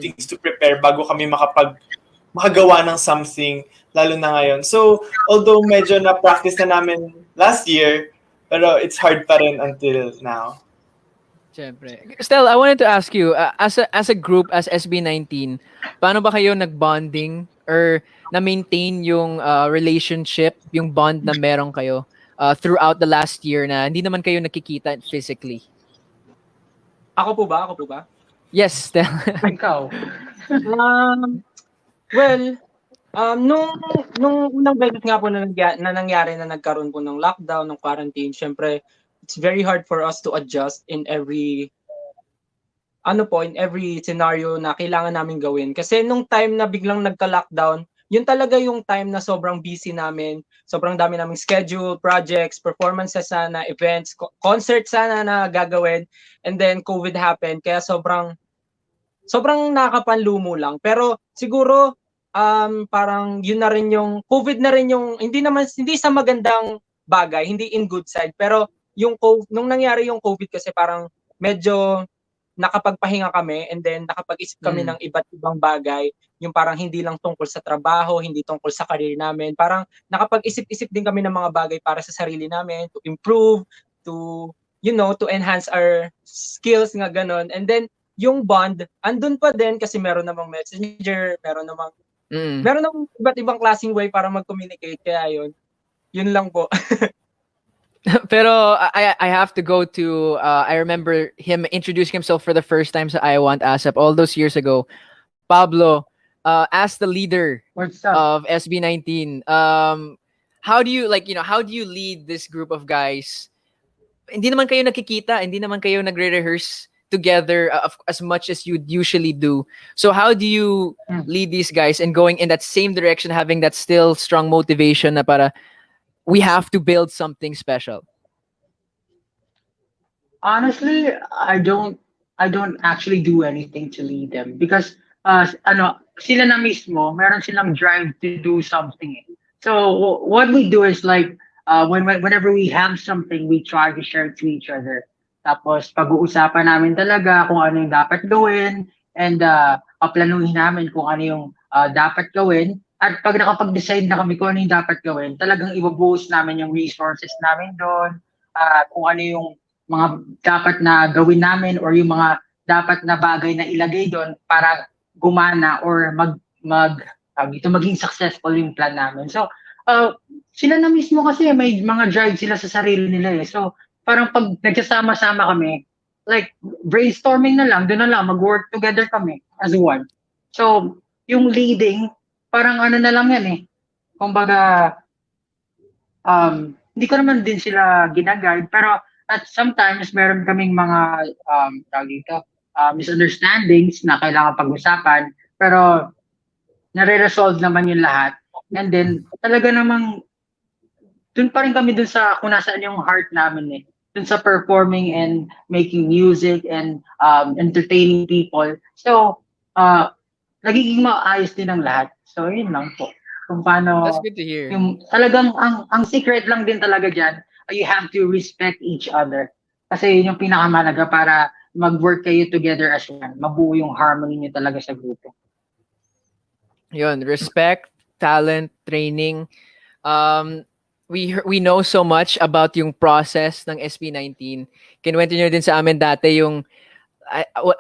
things to prepare bago kami makagawa ng something, lalo na ngayon. So, although medyo na-practice na namin last year, pero it's hard pa rin until now. Siyempre. Stel, I wanted to ask you, as a group, as SB19, paano ba kayo nag-bonding or na-maintain yung relationship, yung bond na meron kayo throughout the last year na hindi naman kayo nakikita physically? Ako po ba? Yes, Stel. Ikaw. Nung unang beses nga po na nangyari na nagkaroon po ng lockdown, ng quarantine, syempre, it's very hard for us to adjust in every scenario na kailangan namin gawin. Kasi nung time na biglang nagka-lockdown, yun talaga yung time na sobrang busy namin, sobrang dami naming schedule, projects, performances sana, events, concert sana na gagawin, and then COVID happened, kaya sobrang nakakapanlumo lang. Pero siguro, parang yun na rin yung, COVID na rin yung, hindi sa magandang bagay, hindi in good side, pero nung nangyari yung COVID kasi parang medyo nakapagpahinga kami and then nakapag-isip kami ng iba't ibang bagay, yung parang hindi lang tungkol sa trabaho, hindi tungkol sa career namin, parang nakapag-isip-isip din kami ng mga bagay para sa sarili namin, to improve, to enhance our skills nga ganon. And then yung bond, andun pa din kasi meron namang messenger, meron namang iba't ibang klaseng way para mag-communicate, kaya yun lang po. Pero I have to go to I remember him introducing himself for the first time sa I Want ASAP all those years ago. Pablo, as the leader of SB19, how do you lead this group of guys? Hindi naman kayo nakikita, hindi naman kayo nagre-rehearse together as much as you'd usually do. So how do you lead these guys and going in that same direction, having that still strong motivation na para we have to build something special? Honestly, I don't actually do anything to lead them because sila na mismo, meron silang drive to do something. So what we do is like whenever we have something, we try to share it to each other. Tapos pag-uusapan namin talaga kung ano yung dapat gawin and planuhin namin kung ano yung dapat gawin. At pag nakapag-decide na kami kung ano yung dapat gawin, talagang ibubuhos namin yung resources namin doon, kung ano yung mga dapat na gawin namin or yung mga dapat na bagay na ilagay doon para gumana or maging successful yung plan namin. So, sila na mismo kasi may mga drive sila sa sarili nila eh. So, parang pag nagsasama-sama kami, like brainstorming na lang, doon na lang, mag-work together kami as one. So, yung leading, parang ano na lang yan eh. Kumbaga, hindi ko naman din sila ginaguide, pero at sometimes meron kaming mga misunderstandings na kailangan pag-usapan, pero nare-resolve naman yung lahat. And then, talaga namang, dun pa rin kami dun sa kung nasaan yung heart namin eh. Dun sa performing and making music and entertaining people. So, nagiging maayos din ang lahat. So, yun lang po. Kung paano, that's good to hear. Yung, talagang, ang secret lang din talaga dyan, you have to respect each other. Kasi yun yung pinakamalaga para mag-work kayo together as one. Mabuo yung harmony niyo talaga sa grupo. Yun, respect, talent, training. We know so much about yung process ng SB19. Kinuwento nyo din sa amin dati yung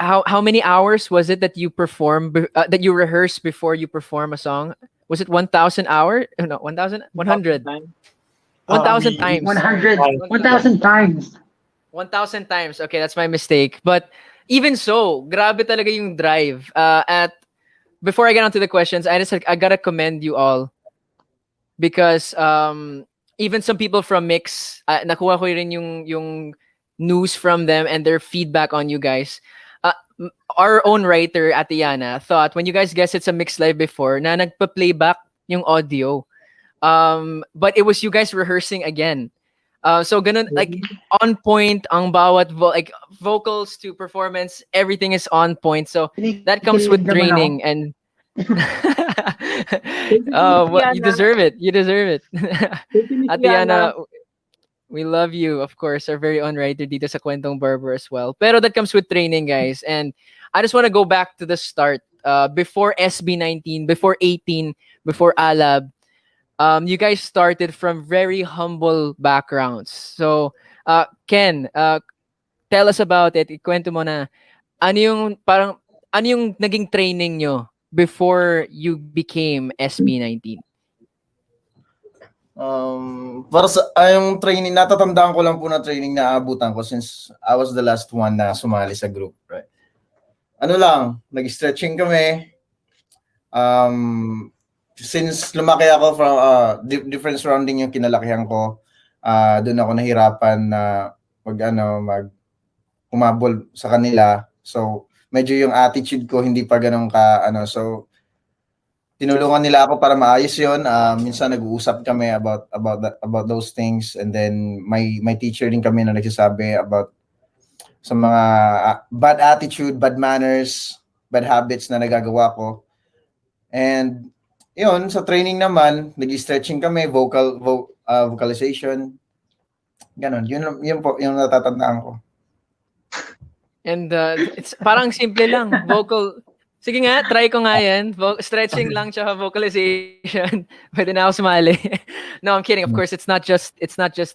how many hours was it that you that you rehearsed before you perform a song? Was it 1,000 hours? No, 1,000? 100. 1,000 times. 1,000 times. 1,000 times. Okay, that's my mistake. But even so, grabe talaga yung drive. Before I get on to the questions, I gotta commend you all because even some people from Mix, nakuha ko rin yung news from them and their feedback on you guys. Our own writer, Atiana, thought when you guys guessed it's a Mix Live before, na nagpa-playback yung audio. But it was you guys rehearsing again. So ganun, like on point ang bawat vocals to performance, everything is on point. So that comes with training and you deserve it. You deserve it. Atiana, we love you, of course, our very own writer dito sa Kwentong Barber as well. Pero that comes with training, guys. And I just want to go back to the start. before SB19, before 18, before Alab, you guys started from very humble backgrounds. So, Ken, tell us about it. Ikwento mo na ano yung naging training nyo before you became SB19? Para sa yung training, natatandaan ko lang po na training na abutan ko since I was the last one na sumali sa group, right? Ano lang, nag-stretching kami. Since lumaki ako from different surrounding yung kinalakihan ko, doon ako nahirapan na umabol sa kanila. So, medyo yung attitude ko hindi pa ganun so tinulungan nila ako para maayos 'yon. Minsan nag-uusap kami about those things, and then may teacher din kami na nagsasabi about sa mga bad attitude, bad manners, bad habits na nagagawa ko. And yun, sa training naman, nag-stretching kami, vocalization. Ganon. Yun po yung natatandaan ko. And it's parang simple lang, vocal. Sige nga, try ko nga yan. Stretching lang tsaka vocalization. Pwede na ako sumali. No, I'm kidding. Of course, it's not just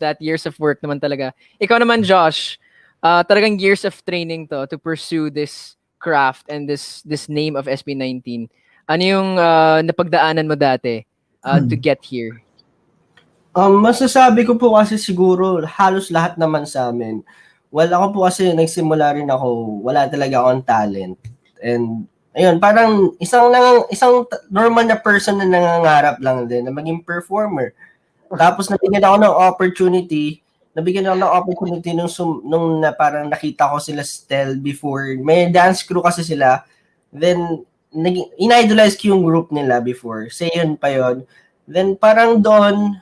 that. Years of work naman talaga. Ikaw naman, Josh, talagang years of training to pursue this craft and this name of SB19. Ano yung napagdaanan mo dati to get here? Masasabi ko po kasi siguro halos lahat naman sa amin. Well, ako po kasi nagsimula rin ako, wala talaga akong talent. And ayun, parang isang normal na person na nangangarap lang din na maging performer. Tapos nabigyan ako ng opportunity nung na parang nakita ko sila Stel before. May dance crew kasi sila. Then in-idolize ko yung group nila before. Yun pa yun. Then parang doon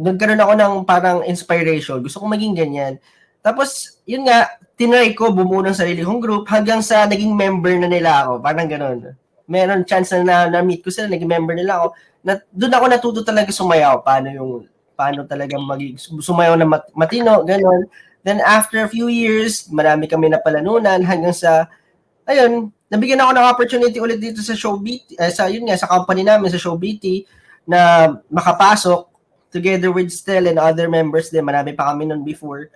nagkaroon ako ng parang inspiration. Gusto ko maging ganyan. Tapos yun nga, tinry ko bumuo ng sarili kong group hanggang sa naging member na nila ako. Parang gano'n. Meron chance na na-meet ko sila, naging member nila ako. Doon ako natuto talaga sumayaw. Paano talaga sumayaw na matino, gano'n. Then after a few years, marami kami napalanunan hanggang sa, ayun, nabigyan ako ng opportunity ulit dito sa ShowBT, sa company namin, sa ShowBT, na makapasok together with Stel and other members din. Marami pa kami nun before.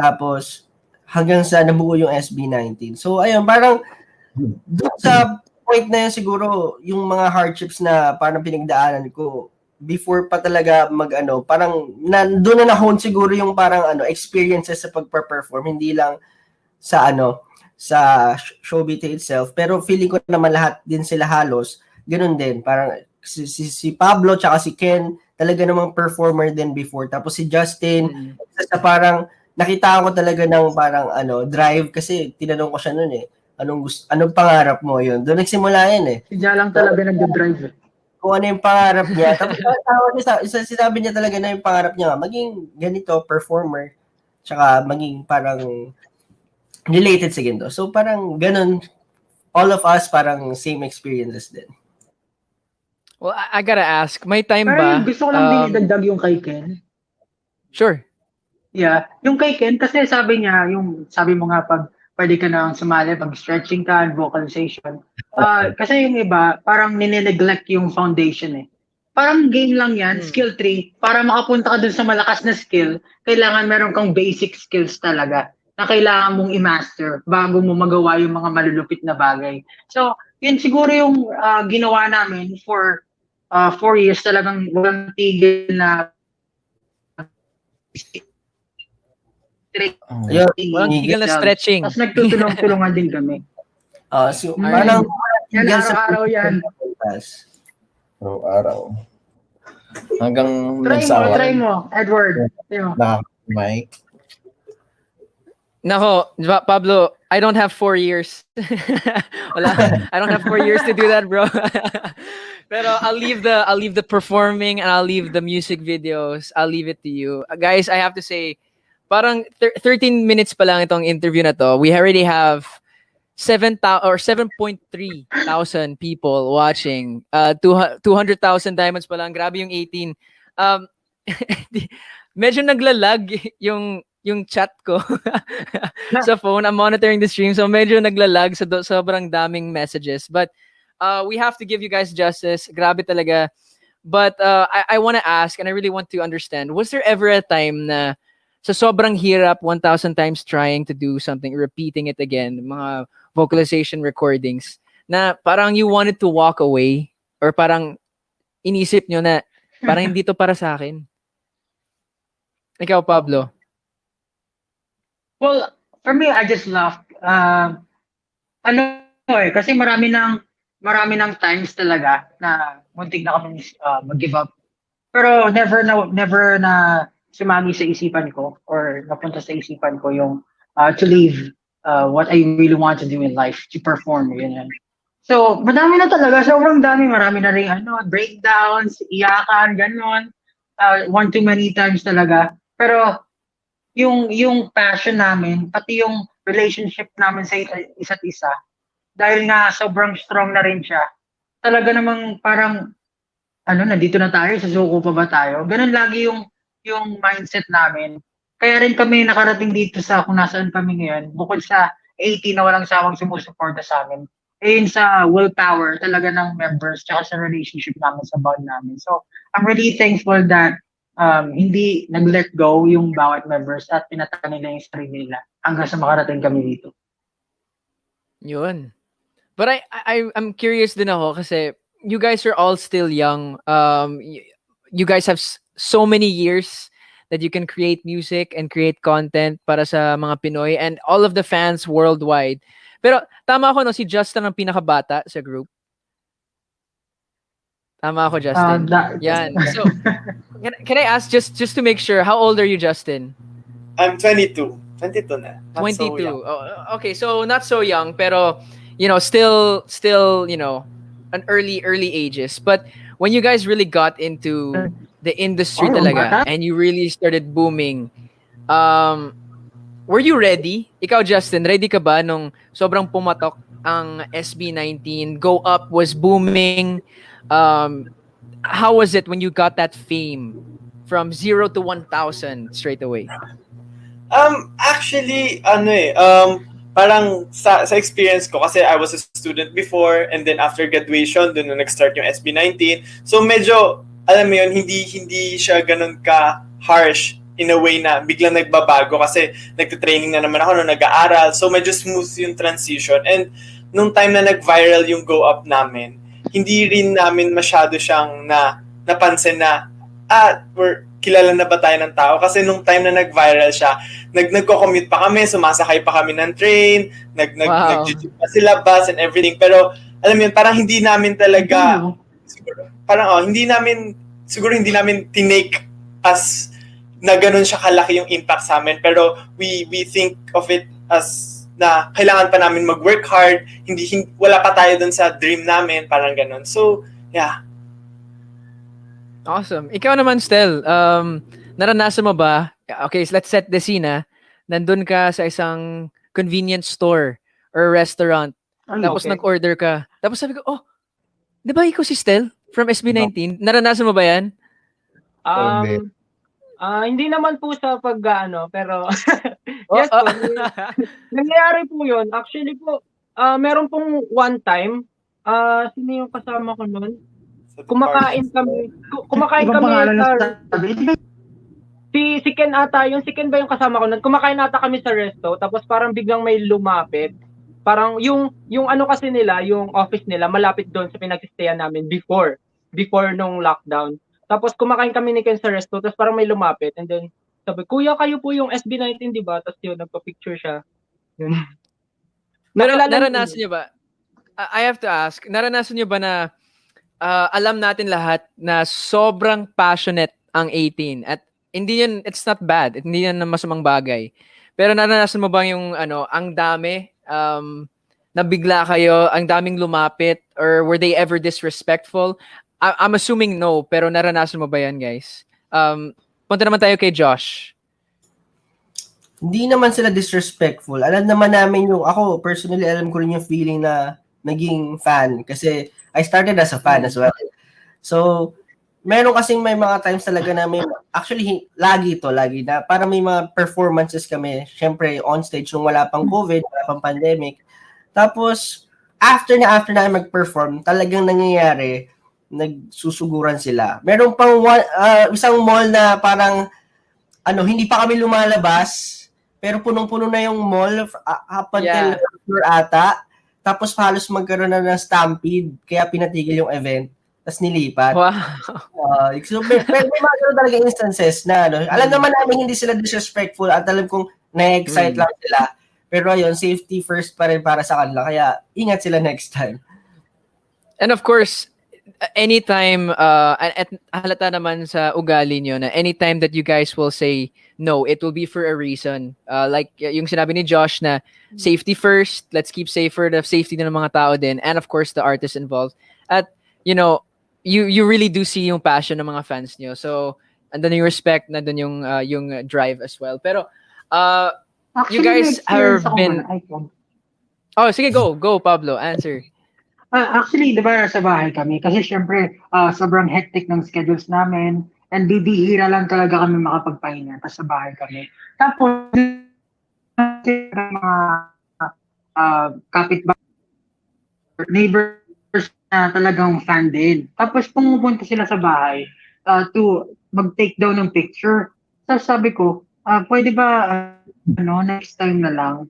Tapos, hanggang sa nabuo yung SB19. So, ayun, parang doon sa point na yun siguro, yung mga hardships na parang pinagdaanan ko, before pa talaga parang doon na na-hone siguro yung parang experiences sa pagpa-perform, hindi lang sa sa ShowBT itself. Pero feeling ko naman lahat din sila halos, ganun din. Parang si Pablo tsaka si Ken, talaga namang performer din before. Tapos si Justin, sa parang nakita ko talaga ng parang drive kasi tinanong ko siya noon anong pangarap mo yun. Doon nagsimula yan Siya lang talaga nag-drive. Kung ano yung pangarap niya. Tapos sinabi niya talaga na yung pangarap niya maging ganito, performer, tsaka maging parang related sa ganito. So parang ganun, all of us parang same experiences din. Well, I gotta ask, may time Pero ba? gusto ko lang din idagdag yung kay Ken. Sure. Yeah, yung kay Ken, kasi sabi mo nga pag pwede ka nang sumali, pag stretching ka and vocalization. Kasi yung iba, parang nineglect yung foundation Parang game lang yan, skill tree. Para makapunta ka dun sa malakas na skill, kailangan meron kang basic skills talaga na kailangan mong i-master bago mo magawa yung mga malulupit na bagay. So, yun siguro yung ginawa namin for 4 years, talagang walang tigil na Walang tigil na stretching. Tapos nagtutulong-tulungan din kami. So, parang Yan, araw-araw yan. Araw-araw. Hanggang Try mo, Edward. Mike. Nako, Pablo, I don't have 4 years. Wala. I don't have 4 years to do that, bro. Pero I'll leave the performing and I'll leave the music videos. I'll leave it to you. Guys, I have to say, parang 13 minutes pa lang itong interview na to. We already have 7,000 or 7.3 thousand people watching. 200,000 diamonds pa lang. Grabe yung 18. Medyo naglalag yung chat ko sa phone. I'm monitoring the stream, so medyo naglalag sa sobrang daming messages. But we have to give you guys justice. Grabe talaga. But I want to ask, and I really want to understand, was there ever a time na sa sobrang hirap, 1,000 times trying to do something, repeating it again, mga vocalization recordings, na parang you wanted to walk away, or parang inisip nyo na parang hindi to para sa akin? Ikaw, Pablo. Well, for me, I just laughed. Kasi marami ng times talaga na muntik na kami mag-give up. Pero never na sumagi sa isipan ko or napunta sa isipan ko yung to leave what I really want to do in life, to perform, yun. So, madami na talaga, sobrang dami, marami na rin breakdowns, iyakan, ganon. One too many times talaga. Pero yung passion namin, pati yung relationship namin sa isa't isa, dahil nga sobrang strong na rin siya, talaga namang parang, nandito na tayo, susuko pa ba tayo? Ganun lagi yung mindset namin. Kaya rin kami nakarating dito sa kung nasaan kami ngayon, bukod sa 80 na walang sawang sumusuporta sa amin, yun sa willpower talaga ng members tsaka sa relationship namin, sa bond namin. So, I'm really thankful that hindi nag-let go yung bawat members at pinataka nila yung sarili nila hanggang sa makarating kami dito. Yun. But I'm curious din ako kasi you guys are all still young. You guys have so many years that you can create music and create content para sa mga Pinoy and all of the fans worldwide. Pero tama ako, no? Si Justin ang pinakabata sa group. Tama ako, Justin. Yan. So, can I ask just to make sure, how old are you, Justin? I'm 22. 22 na. Not 22. so young. Okay, so not so young, pero still, an early ages. But when you guys really got into the industry talaga and you really started booming, were you ready? Ikaw, Justin, ready ka ba nung sobrang pumatok ang SB19? Go Up was booming. How was it when you got that fame from 0 to 1,000 straight away? Actually, parang sa experience ko, kasi I was a student before and then after graduation, dun na nag-start yung SB19. So medyo, alam mo yun, hindi siya ganun ka harsh in a way na biglang nagbabago kasi nagte-training na naman ako nung nag-aaral. So medyo smooth yung transition. And nung time na nag-viral yung Go Up namin, hindi rin namin masyado siyang napansin na kilala na ba tayo ng tao? Kasi nung time na nag-viral siya, nagko-commute pa kami, sumasakay pa kami ng train, nag-jeep pa sila, bus and everything. Pero alam mo yun, parang hindi namin talaga, hindi namin tinake as na ganun siya kalaki yung impact sa amin. Pero we think of it as na kailangan pa namin mag-work hard, wala pa tayo dun sa dream namin, parang ganun. So, yeah. Awesome. Ikaw naman, Stel, naranasan mo ba, okay, so let's set the scene, nandun ka sa isang convenience store or restaurant, tapos nag-order ka. Tapos sabi ko, di ba ikaw si Stel from SB19? Naranasan mo ba yan? Hindi naman po sa pero yes po. Nangyayari po yun. Actually po, meron pong one time, sino yung kasama ko nun? Kumakain kami si Ken ata, si Ken ba yung kasama ko nun? Kumakain ata kami sa resto, tapos parang biglang may lumapit. Parang yung kasi nila, yung office nila, malapit doon sa pinag-stayan namin before nung lockdown. Tapos kumakain kami ni Ken sa resto, tapos parang may lumapit, and then sabi, "Kuya, kayo po yung SB19, di ba?" Tapos yun, nagpa-picture siya. Yun. Pero naranasan niyo ba? I have to ask, naranasan niyo ba na alam natin lahat na sobrang passionate ang 18 at hindi yan, it's not bad, hindi yan masamang bagay. Pero naranasan mo ba yung ang dami, nabigla kayo, ang daming lumapit, or were they ever disrespectful? I'm assuming no, pero naranasan mo ba yan, guys? Punta naman tayo kay Josh. Hindi naman sila disrespectful. Alam naman namin ako personally, alam ko rin yung feeling na naging fan kasi I started as a fan as well. So, meron kasing may mga times talaga na actually, lagi na para may mga performances kami, syempre on stage nung wala pang COVID, wala pang pandemic. Tapos, after na mag-perform, talagang nangyayari, nagsusuguran sila. Meron pang isang mall na parang hindi pa kami lumalabas, pero punong-puno na yung mall up until floor ata. Tapos halos magkaroon na ng stampede, kaya pinatigil yung event. Tapos nilipat. Wow. So, may mga ganun talaga instances na, alam naman namin hindi sila disrespectful at alam kong na-excite lang sila. Pero ayun, safety first pa rin para sa kanila. Kaya ingat sila next time. And of course, anytime, at halata naman sa ugali nyo na anytime that you guys will say no, it will be for a reason. Like yung sinabi ni Josh na safety first, let's keep safer, the safety ng mga tao din, and of course the artists involved. At you really do see yung passion ng mga fans nyo. So andun yung respect, nandun yung drive as well. Pero you guys have been... Oh, sige, go Pablo, answer. Actually, di ba sa bahay kami? Kasi syempre, sobrang hectic ng schedules namin and bibihira lang talaga kami makapagpahinga kasi sa bahay kami. Tapos, mga kapitbahay, neighbors na talagang fan din. Tapos, pumupunta sila sa bahay to mag-take down ng picture. Tapos sabi ko, pwede ba next time na lang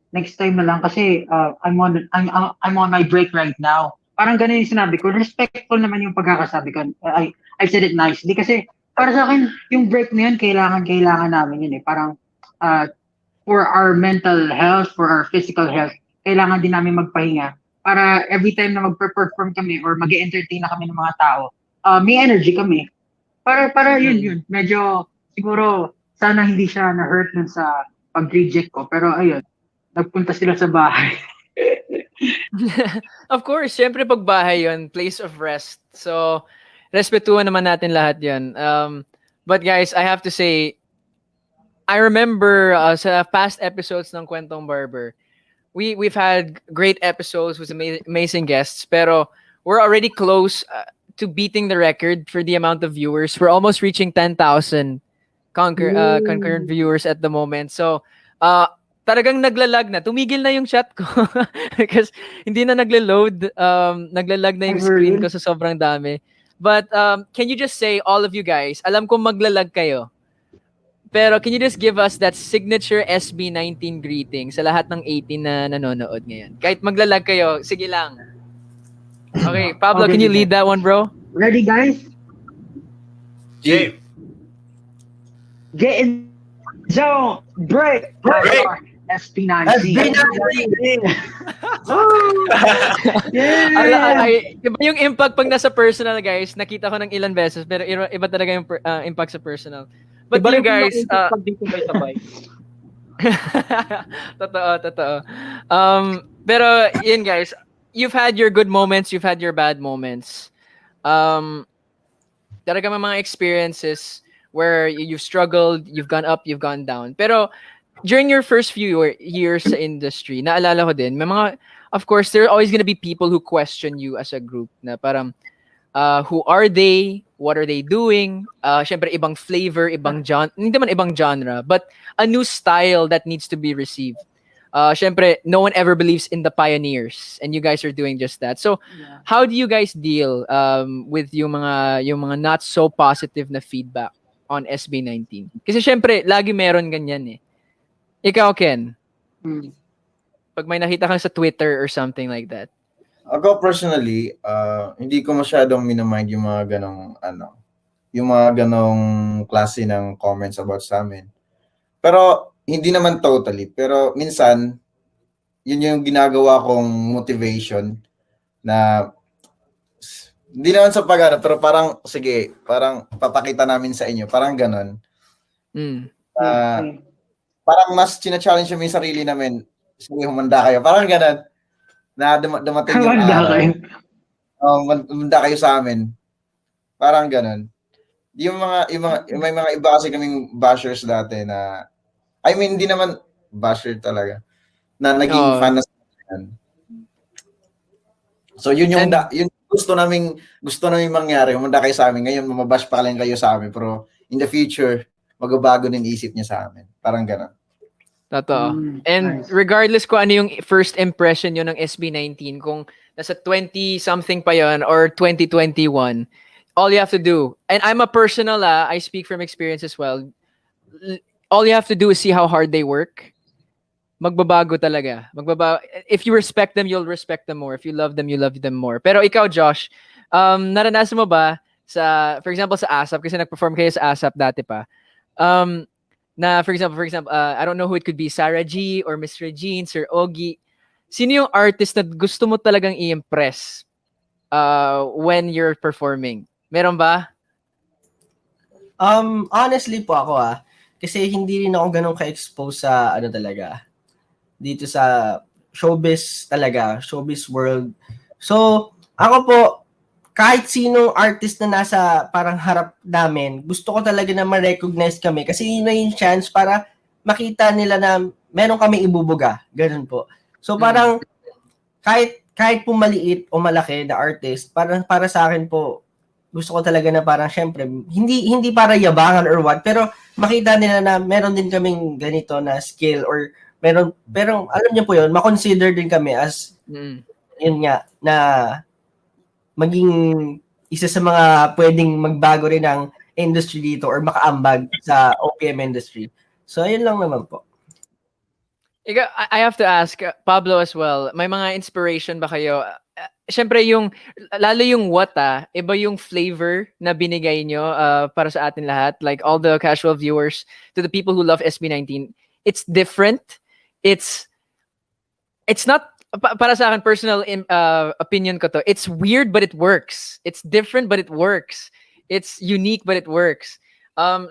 kasi I'm on my break right now. Parang ganun yung sinabi ko. Respectful naman yung pagkakasabi ko. I said it nicely kasi para sa akin yung break na yun kailangan namin yun eh. Parang for our mental health, for our physical health, kailangan din namin magpahinga para every time na magpe-perform kami or mag-entertain na kami ng mga tao, may energy kami. Para yun. Medyo siguro sana hindi siya na-hurt dun sa pag-reject ko. Pero ayun, nagpunta sila sa bahay. Of course, syempre pag bahay yun, place of rest. So, respetuhan naman natin lahat yun. But guys, I have to say, I remember sa past episodes ng Kwentong Barber, we've had great episodes with amazing guests, pero we're already close to beating the record for the amount of viewers. We're almost reaching 10,000 concurrent viewers at the moment. So, talagang naglalag na. Tumigil na yung chat ko because hindi na nagle-load. Naglalag na yung screen ko sa sobrang dami. But can you just say, all of you guys, alam kong maglalag kayo, pero can you just give us that signature SB19 greeting sa lahat ng 18 na nanonood ngayon? Kahit maglalag kayo, sige lang. Okay, Pablo, can you lead that one, bro? Ready, guys? Game. Get in zone. Break. SB19. Iba yung impact pag nasa personal, guys. Nakita ko ng ilan beses, pero iba talaga yung impact sa personal. But you guys, pag dito may sabay. totoo. Pero yun guys, you've had your good moments, you've had your bad moments. Talaga may mga experiences where you've struggled, you've gone up, you've gone down. Pero during your first few years sa industry, naalala ko din, may mga, of course, there are always gonna be people who question you as a group na parang, who are they? What are they doing? Syempre, ibang flavor, hindi naman ibang genre, but a new style that needs to be received. Syempre, no one ever believes in the pioneers, and you guys are doing just that. So, how do you guys deal with yung mga not so positive na feedback on SB19? Kasi syempre, lagi meron ganyan eh. Ikaw, Ken? Pag may nakita kang sa Twitter or something like that. Ako personally, hindi ko masyadong minamind yung mga ganong klase ng comments about sa amin. Pero hindi naman totally, pero minsan yun yung ginagawa kong motivation na hindi naman sa pero parang sige, parang papakita namin sa inyo, parang ganon. Parang mas china-challenge yung sarili namin, sige, humanda kayo, parang ganon. Na dumating yung manda kayo sa amin. Parang ganun. May mga iba kasi kaming bashers dati na, I mean, hindi naman basher talaga, na naging fan na sa amin. So yun yung gusto namin mangyari, humanda kayo sa amin. Ngayon mamabash pa lang kayo sa amin, pero in the future magbabago din isip niya sa amin. Parang ganun. Totoo. And regardless kung ano yung first impression nyo ng SB19, kung nasa 20 something pa yon or 2021, all you have to do, and I'm a personal, I speak from experience as well. All you have to do is see how hard they work. Magbabago talaga. If you respect them, you'll respect them more. If you love them, you love them more. Pero ikaw, Josh, naranasan mo ba for example, sa ASAP, kasi nag-perform kayo sa ASAP dati pa, na for example, I don't know who it could be, Sarah G or Miss Regine, Sir Ogie, sino yung artist na gusto mo talagang i-impress when you're performing? Meron ba? Honestly po ako kasi hindi rin ako ganun ka-expose sa talaga dito sa showbiz world. So, ako po, kahit sinong artist na nasa parang harap namin, gusto ko talaga na ma-recognize kami kasi yun na yung chance para makita nila na meron kami ibubuga. Ganun po. So, parang kahit po maliit o malaki na artist, para sa akin po, gusto ko talaga na parang syempre, hindi para yabangan or what, pero makita nila na meron din kaming ganito na skill or pero alam niyo po yun, ma-consider din kami as yun nga, na maging isa sa mga pwedeng magbago rin ng industry dito or makaambag sa OPM industry. So, ayun lang naman po. I have to ask, Pablo as well, may mga inspiration ba kayo? Siyempre, lalo yung what, iba yung flavor na binigay nyo para sa atin lahat, like all the casual viewers, to the people who love SB19. It's different. It's not, para sa akin, personal opinion ko to, it's weird but it works. It's different but it works. It's unique but it works.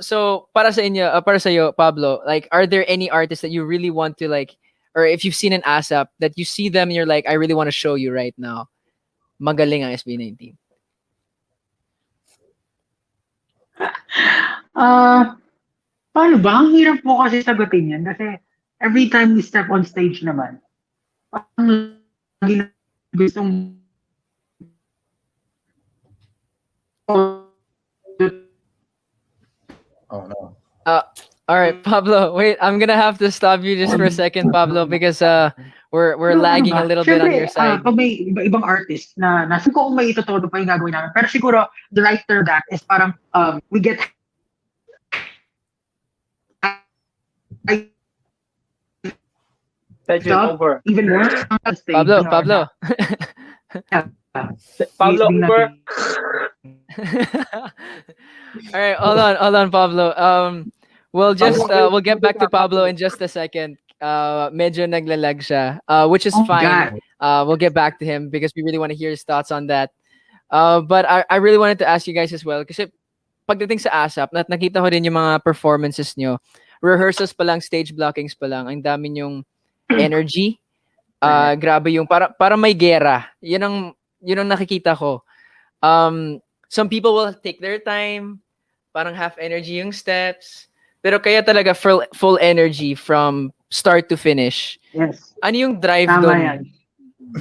So para sa inyo, para sa iyo, Pablo, like, are there any artists that you really want to, like, or if you've seen an ASAP that you see them and you're like, I really want to show you right now, magaling ang SB19? Paano ba? Ang hirap po kasi sagutin yan kasi every time we step on stage naman, parang gustong Oh no. All right, Pablo. Wait, I'm gonna have to stop you just for a second, Pablo, because we're lagging a little bit on your side. Pag may ibang artist na nasa ko kung may itotodo pa yung gagawin namin. Pero siguro, the right term that is parang we get Over. even more on stage. Pablo. Pablo, over. All right, hold on, Pablo. We'll get back to Pablo in just a second. Medyo naglalag siya, which is fine. We'll get back to him because we really want to hear his thoughts on that. But I really wanted to ask you guys as well kasi pagdating sa ASAP, nakita ko rin yung mga performances nyo. Rehearsals pa lang, stage blockings pa lang, ang dami yung energy. Grabe yung para may gera. Yun ang nakikita ko. Some people will take their time, parang half energy yung steps, pero kaya talaga full energy from start to finish. Yes. Ano yung drive Tama doon, yan.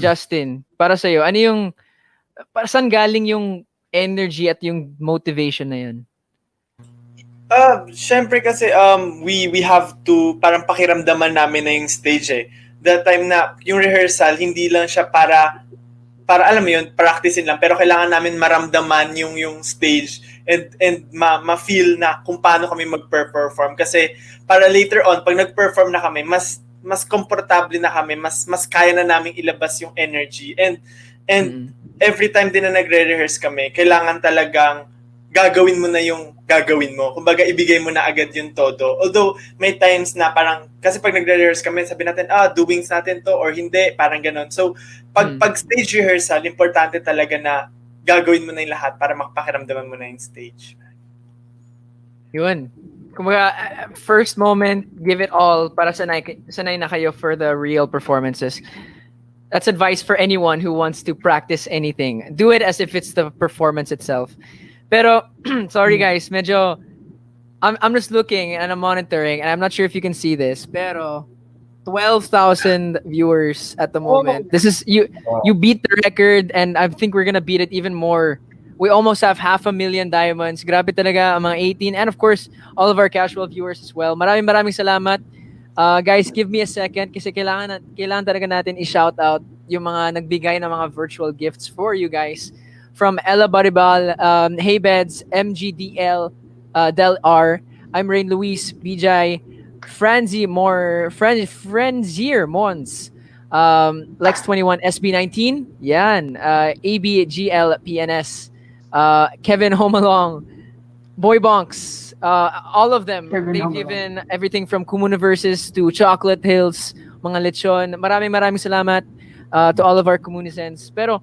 Justin? Para sa'yo, saan galing yung energy at yung motivation na yun? Syempre kasi we have to parang pakiramdaman namin na yung stage That time na yung rehearsal hindi lang siya para alam mo yun, practicein lang, pero kailangan namin maramdaman yung stage and ma-feel na kung paano kami mag-perform kasi para later on pag nag-perform na kami mas komportable na kami, mas kaya na naming ilabas yung energy and every time din na nagre-rehearse kami kailangan talagang gagawin mo na yung gagawin mo. Kumbaga, ibigay mo na agad yung todo. Although, may times na parang, kasi pag nagre-rehearse kami, sabi natin, doings natin to or hindi, parang ganon. So, pag stage rehearsal, importante talaga na gagawin mo na yung lahat para makapakiramdaman mo na yung stage. Yun. Kumbaga, first moment, give it all para sanay na kayo for the real performances. That's advice for anyone who wants to practice anything. Do it as if it's the performance itself. Pero, sorry guys, medyo, I'm just looking and I'm monitoring and I'm not sure if you can see this, pero 12,000 viewers at the moment. This is, you beat the record and I think we're gonna beat it even more. We almost have 500,000 diamonds. Grabe talaga ang mga 18. And of course, all of our casual viewers as well. Maraming salamat. Guys, give me a second kasi kailangan talaga natin i-shout out yung mga nagbigay ng mga virtual gifts for you guys. From Ella Baribal, Hey Beds, MGDL, Del R, I'm Rain Luis, BJ, Franzier Mons, Lex21, SB19, yan, ABGL PNS, Kevin Homalong, Boy Bonks, all of them, Kevin they've Homalong. given everything from Comuniverses to Chocolate Hills, mga lechon. Maraming salamat to all of our Comunicens. Pero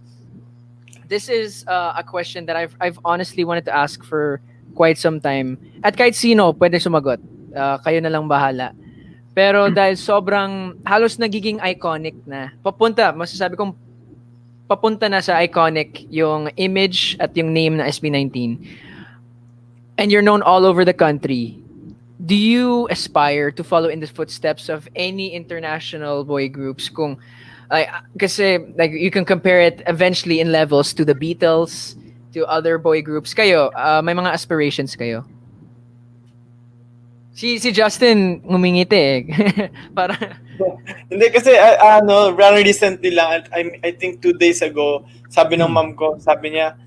this is a question that I've honestly wanted to ask for quite some time. At kahit sino pwede sumagot. Kayo na lang bahala. Pero dahil sobrang halos nagiging iconic na. Masasabi kong papunta na sa iconic yung image at yung name na SB19. And you're known all over the country. Do you aspire to follow in the footsteps of any international boy groups? Kasi like you can compare it eventually in levels to the Beatles, to other boy groups. Kayo, may mga aspirations kayo? Si Justin ngumingiti eh. Para Hindi kasi very recently lang, I think 2 days ago, sabi ng mom ko, sabi niya,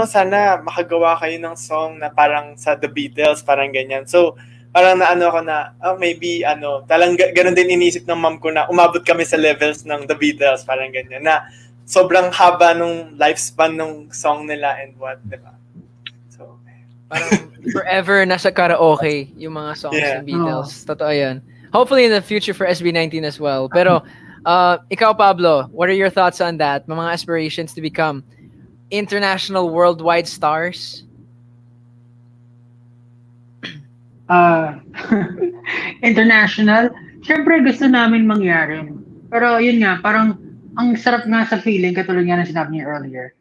sana makagawa kayo ng song na parang sa The Beatles, parang ganyan. So, parang ako na, maybe, talang ganun din inisip ng mom ko na umabot kami sa levels ng The Beatles, parang ganyan, na sobrang haba nung lifespan nung song nila and what, diba? So, parang forever nasa karaoke yung mga songs Yeah. ng Beatles. Totoo yan. Hopefully in the future for SB19 as well. Pero, ikaw, Pablo, what are your thoughts on that? Mga aspirations to become international worldwide stars? International, syempre gusto namin mangyari. Pero yun nga, parang ang sarap nga sa feeling, katulad nga na sinabi niya earlier.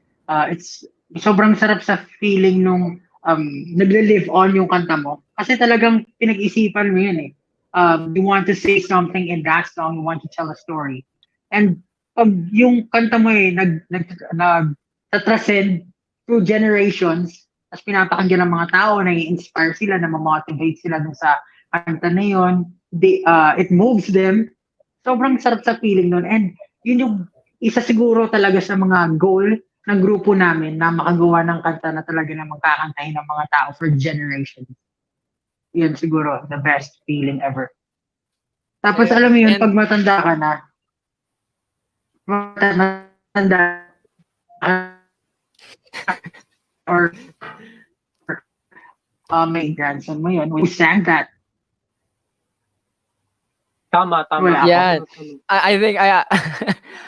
It's sobrang sarap sa feeling nung nagle-live on yung kanta mo. Kasi talagang pinag-isipan mo yun eh. You want to say something in that song, you want to tell a story. And pag yung kanta mo eh, nag-transcend through generations, tapos pinapakinggan ng mga tao, nai-inspire sila, na ma-motivate sila dun sa kanta na yun, it moves them. Sobrang sarap sa feeling nun. And yun yung isa siguro talaga sa mga goal ng grupo namin na makagawa ng kanta na talaga na magkakantahin ng mga tao for generations. Yun siguro, the best feeling ever. Tapos Yeah. alam mo yun, And- pag matanda ka na, or may grandson mo yun, we sang that. Tama. Wala. Yeah. I think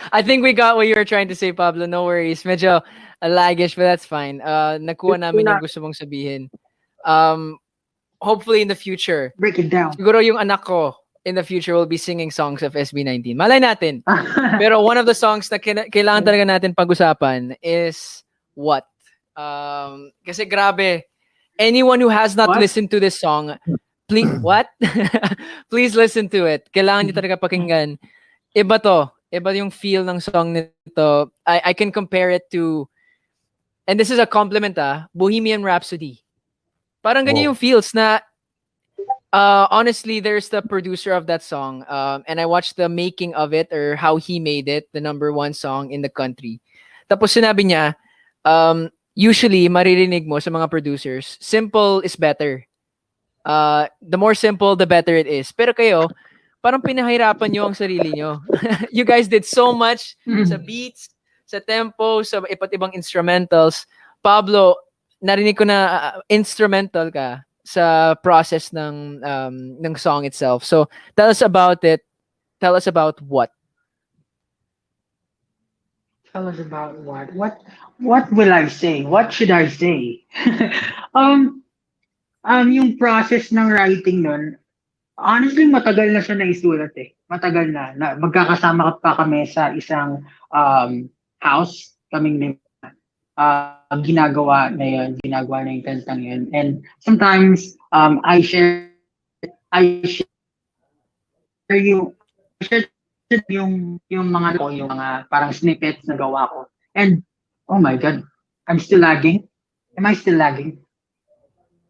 I think we got what you were trying to say, Pablo. No worries. Medyo laggish, but that's fine. Nakuha namin yung gusto mong sabihin. Hopefully in the future, Break it down. siguro yung anak ko in the future will be singing songs of SB19. Malay natin. Pero one of the songs na kailangan talaga natin pag-usapan is What? Kasi grabe, anyone who has not What? listened to this song, please, what? Please listen to it. Kailangan niyo talaga pakinggan. Iba to. Iba yung feel ng song nito. I can compare it to, and this is a compliment Bohemian Rhapsody. Parang ganyan Wow. yung feels na, honestly, there's the producer of that song, and I watched the making of it, or how he made it, the #1 song in the country. Tapos sinabi niya, usually, maririnig mo sa mga producers, simple is better. The more simple, the better it is. Pero kayo, parang pinahirapan nyo ang sarili nyo. You guys did so much sa beats, sa tempo, sa iba't ibang instrumentals. Pablo, narinig ko na instrumental ka sa process ng song itself. So, tell us about it. Tell us about What. Tell us about what? What will I say? What should I say? Yung process ng writing nun, honestly, matagal na siya naisulat eh. Matagal na. Magkakasama pa kami sa isang house, kaming lima. Ginagawa na yung kantang yun. And sometimes, I share yung mga parang snippets na gawa ko. And, oh my God, I'm still lagging. Am I still lagging?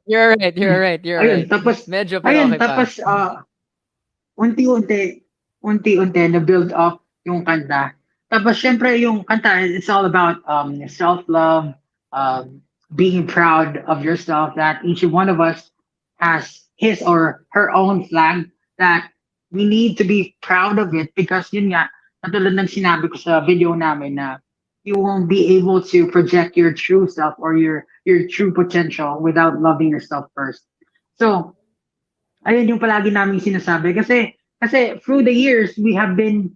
You're right. Ayun, tapos, Medyo pero ayun, okay pa. tapos, unti-unti na build up yung kanta. Tapos syempre yung kanta, it's all about self-love, being proud of yourself, that each one of us has his or her own flag, that we need to be proud of it because yun nga, katulad ng sinabi ko sa video namin na you won't be able to project your true self or your true potential without loving yourself first. So, ayun yung palagi namin sinasabi kasi through the years we have been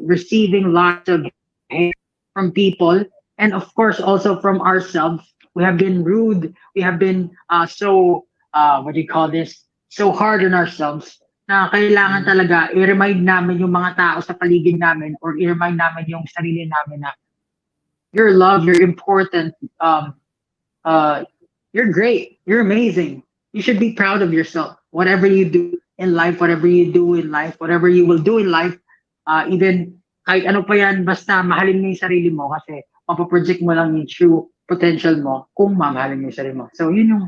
receiving lots of hate from people, and of course also from ourselves. We have been rude, we have been so what do you call this, so hard on ourselves na kailangan talaga i-remind namin yung mga tao sa paligid namin or i-remind namin yung sarili namin na you're loved, you're important, you're great, you're amazing. You should be proud of yourself. Whatever you do in life, whatever you will do in life, even kahit ano pa yan, basta mahalin mo yung sarili mo kasi mapaproject mo lang yung true potential mo kung mamahalin mo yung sarili mo. So yun yung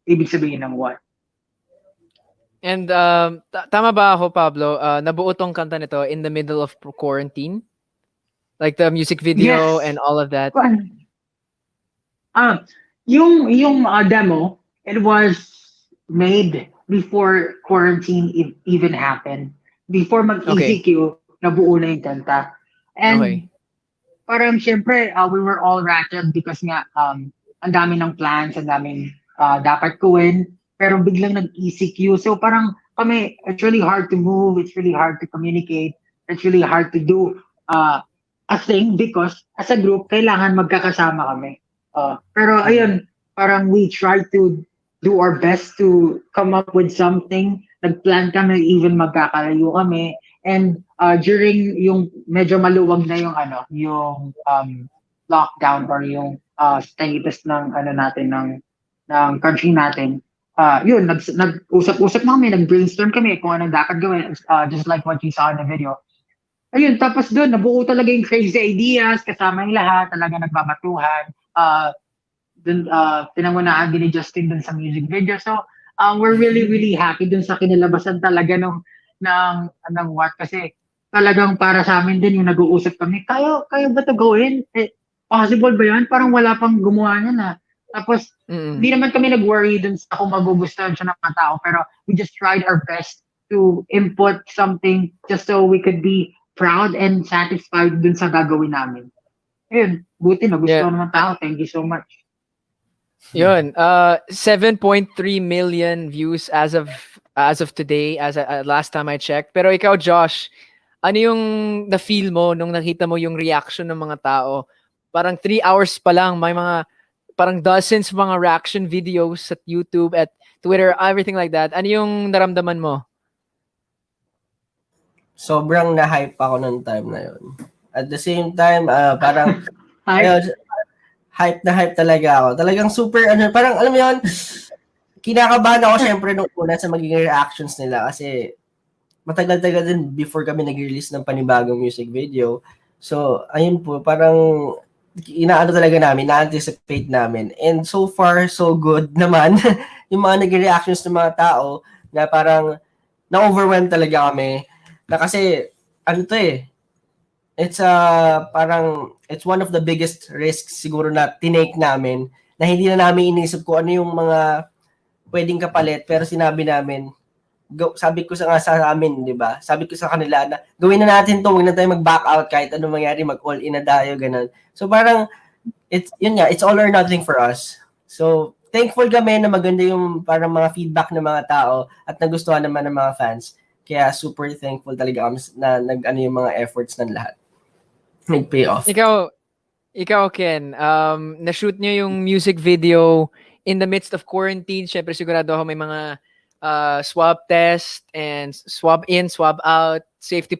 ibig sabihin ng what. And tama ba ako, Pablo? Nabuo tong kanta nito in the middle of quarantine? Like the music video Yes. and all of that? Yung demo, it was made before quarantine even happened. Before mag-ECQ, nabuo na yung kanta. And Okay. parang syempre, we were all rattled because nga, ang dami ng plans, ang daming dapat gawin, pero biglang nag-ECQ. So parang kami, it's really hard to move, it's really hard to communicate, it's really hard to do a thing because as a group, kailangan magkakasama kami. Pero ayun, parang we try to do our best to come up with something. Nag-plan kami, even magkakalayo kami. And during yung medyo maluwag na yung lockdown or yung status ng natin ng country natin, yun, nag-usap-usap na kami, nag-brainstorm kami kung anong dapat gawin, just like what you saw in the video. Ayun, tapos doon, nabuo talaga yung crazy ideas, kasama yung lahat, talaga nagbabatuhan. Dun, pinangunahan din ni Justin dun sa music video. So, we're really, really happy dun sa kinalabasan talaga ng what. Kasi talagang para sa amin din yung nag-uusap kami, kaya ba ito gawin? Possible ba yan? Parang wala pang gumawa niya na. Tapos, hindi naman kami nag-worry dun sa kung magugustuhan siya ng mga tao, pero we just tried our best to input something just so we could be proud and satisfied dun sa gagawin namin. Ayun, buti nagustuhan naman tao. Thank you so much. Yun, 7.3 million views as of today, as last time I checked. Pero ikaw, Josh, ano yung na-feel mo nung nakita mo yung reaction ng mga tao? Parang 3 hours pa lang, may mga parang dozens mga reaction videos at YouTube, at Twitter, everything like that. Ano yung naramdaman mo? Sobrang na-hype ako nung time na yun. At the same time, parang ayun, hype na hype talaga ako. Talagang super, parang alam mo yun, kinakabahan ako syempre nung una sa magiging reactions nila kasi matagal-tagal din before kami nag-release ng panibagong music video. So, ayun po, parang inaano talaga namin, na-anticipate namin. And so far, so good naman yung mga nag-reactions ng mga tao na parang na-overwhelm talaga kami. Na kasi, it's one of the biggest risks siguro na tinake namin na hindi na namin inisip ko ano yung mga pwedeng kapalit, pero sinabi namin, sabi ko sa amin, di ba? Sabi ko sa kanila na gawin na natin to, huwag na tayo mag-back out kahit anong mangyari, mag-all in na tayo, ganun. So parang, it's all or nothing for us. So, thankful kami na maganda yung parang mga feedback ng mga tao at nagustuhan naman ng mga fans. Kaya super thankful talaga kami na yung mga efforts ng lahat. Nag-pay off. Ikaw Ken, na-shoot niyo yung music video in the midst of quarantine. Syempre sigurado ako may mga swab test and swab in, swab out, safety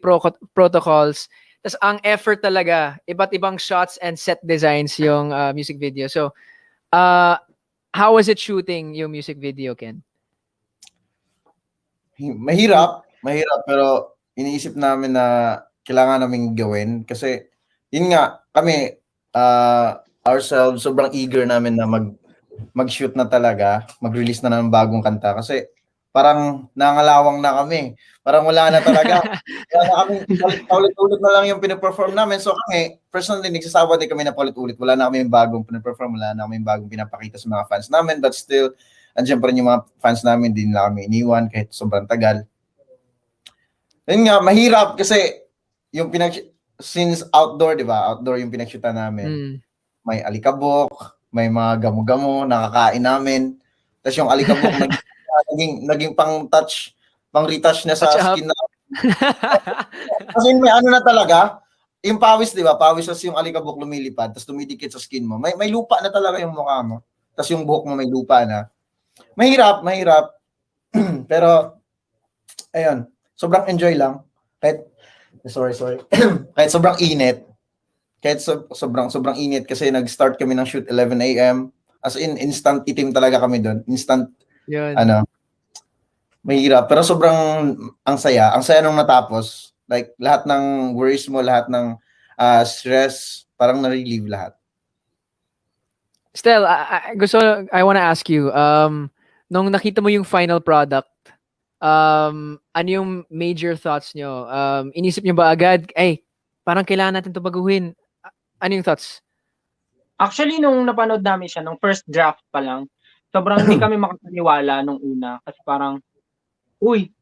protocols. Tapos ang effort talaga, iba't ibang shots and set designs yung music video. So, how was it shooting yung music video, Ken? Mahirap, pero iniisip namin na kailangan naming gawin kasi yun nga, kami ourselves sobrang eager namin na mag-shoot na talaga, mag-release na ng bagong kanta kasi parang nangalawang na kami. Parang wala na talaga. Wala na kami, paulit-ulit na lang yung pinaperform namin. So kami, personally, nagsasawa din kami na paulit-ulit. Wala na kami yung bagong pinaperform, wala na kami yung bagong pinapakita sa mga fans namin. But still, andiyan pa rin yung mga fans namin, din na kami iniwan kahit sobrang tagal. Yun nga, mahirap kasi yung since outdoor, di ba? Outdoor yung pinagshoota namin. May alikabok, may mga gamo-gamo, nakakain namin. Tapos yung alikabok naging pang-touch, pang-retouch na sa Touch up. skin na. Kasi may ano na talaga, yung pawis, di ba? Pawis as yung alikabok lumilipad, tapos tumidikit sa skin mo. May lupa na talaga yung mukha mo. Tapos yung buhok mo may lupa na. Mahirap. Pero, ayun, sobrang enjoy lang. Sorry. Kahit sobrang init. Kahit sobrang init kasi nag-start kami ng shoot 11 a.m. As in, instant itim talaga kami doon. Instant, Yun. mahirap. Pero sobrang ang saya. Ang saya nung natapos. Like, lahat ng worries mo, lahat ng stress, parang na-relieve lahat. Stel, I want to ask you, nung nakita mo yung final product, ano yung major thoughts nyo? Inisip nyo ba agad, parang kailangan natin ito baguhin? Ano yung thoughts? Actually, nung napanood namin siya, nung first draft pa lang, sobrang hindi kami makapaniwala nung una. Kasi parang, uy,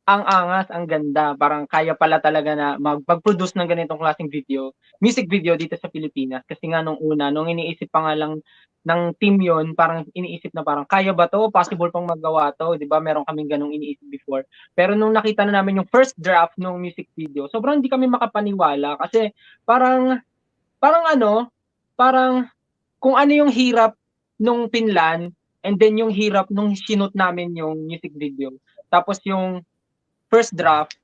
ang angas, ang ganda. Parang kaya pala talaga na mag-produce ng ganitong klaseng video, music video dito sa Pilipinas. Kasi nga nung una, nung iniisip pa nga lang ng team yon, parang iniisip na parang, kaya ba to? Possible pang magawa to? Di ba? Meron kaming ganong iniisip before. Pero nung nakita na namin yung first draft ng music video, sobrang hindi kami makapaniwala. Kasi parang kung ano yung hirap nung pinlan, and then yung hirap nung sinut namin yung music video. Tapos yung first draft,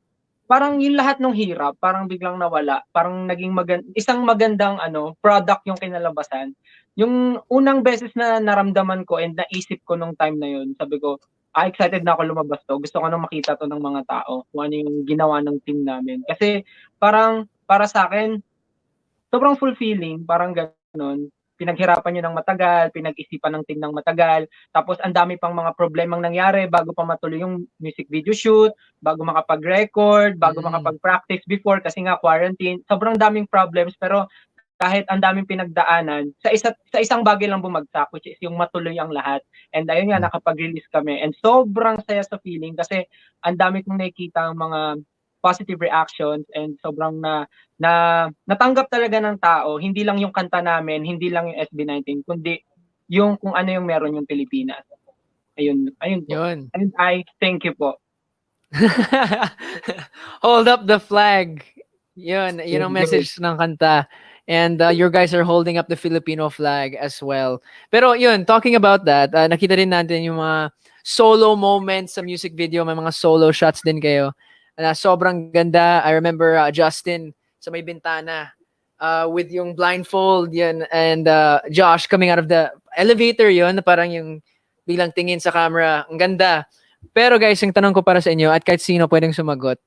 parang yung lahat ng hirap, parang biglang nawala. Parang naging isang magandang product yung kinalabasan. Yung unang beses na naramdaman ko and naisip ko nung time na yun, sabi ko, excited na ako lumabas to. Gusto ko nang makita to ng mga tao, kung ano yung ginawa ng team namin. Kasi parang, para sa akin, sobrang fulfilling, parang gano'n. Pinaghirapan nyo ng matagal, pinag-isipan ng team ng matagal, tapos ang dami pang mga problemang nangyari bago pa matuloy yung music video shoot, bago makapag-record, bago makapag-practice before kasi nga quarantine. Sobrang daming problems, pero kahit ang daming pinagdaanan, sa isang bagay lang bumagsak, which is yung matuloy ang lahat. And ayun nga, nakapag-release kami. And sobrang saya sa feeling kasi ang dami kong nakikita ang mga positive reactions and sobrang natanggap talaga ng tao, hindi lang yung kanta namin, hindi lang yung SB19, kundi yung kung ano yung meron yung Pilipinas. Ayun po. Yun. And I thank you po. Hold up the flag. Yun ang message ng kanta. And your guys are holding up the Filipino flag as well. Pero yun, talking about that, nakita rin natin yung mga solo moments sa music video, may mga solo shots din kayo. Sobrang ganda. I remember Justin sa may bintana with yung blindfold yun, and Josh coming out of the elevator yun, parang yung bilang tingin sa camera. Ang ganda. Pero guys, yung tanong ko para sa inyo, at kahit sino pwedeng sumagot,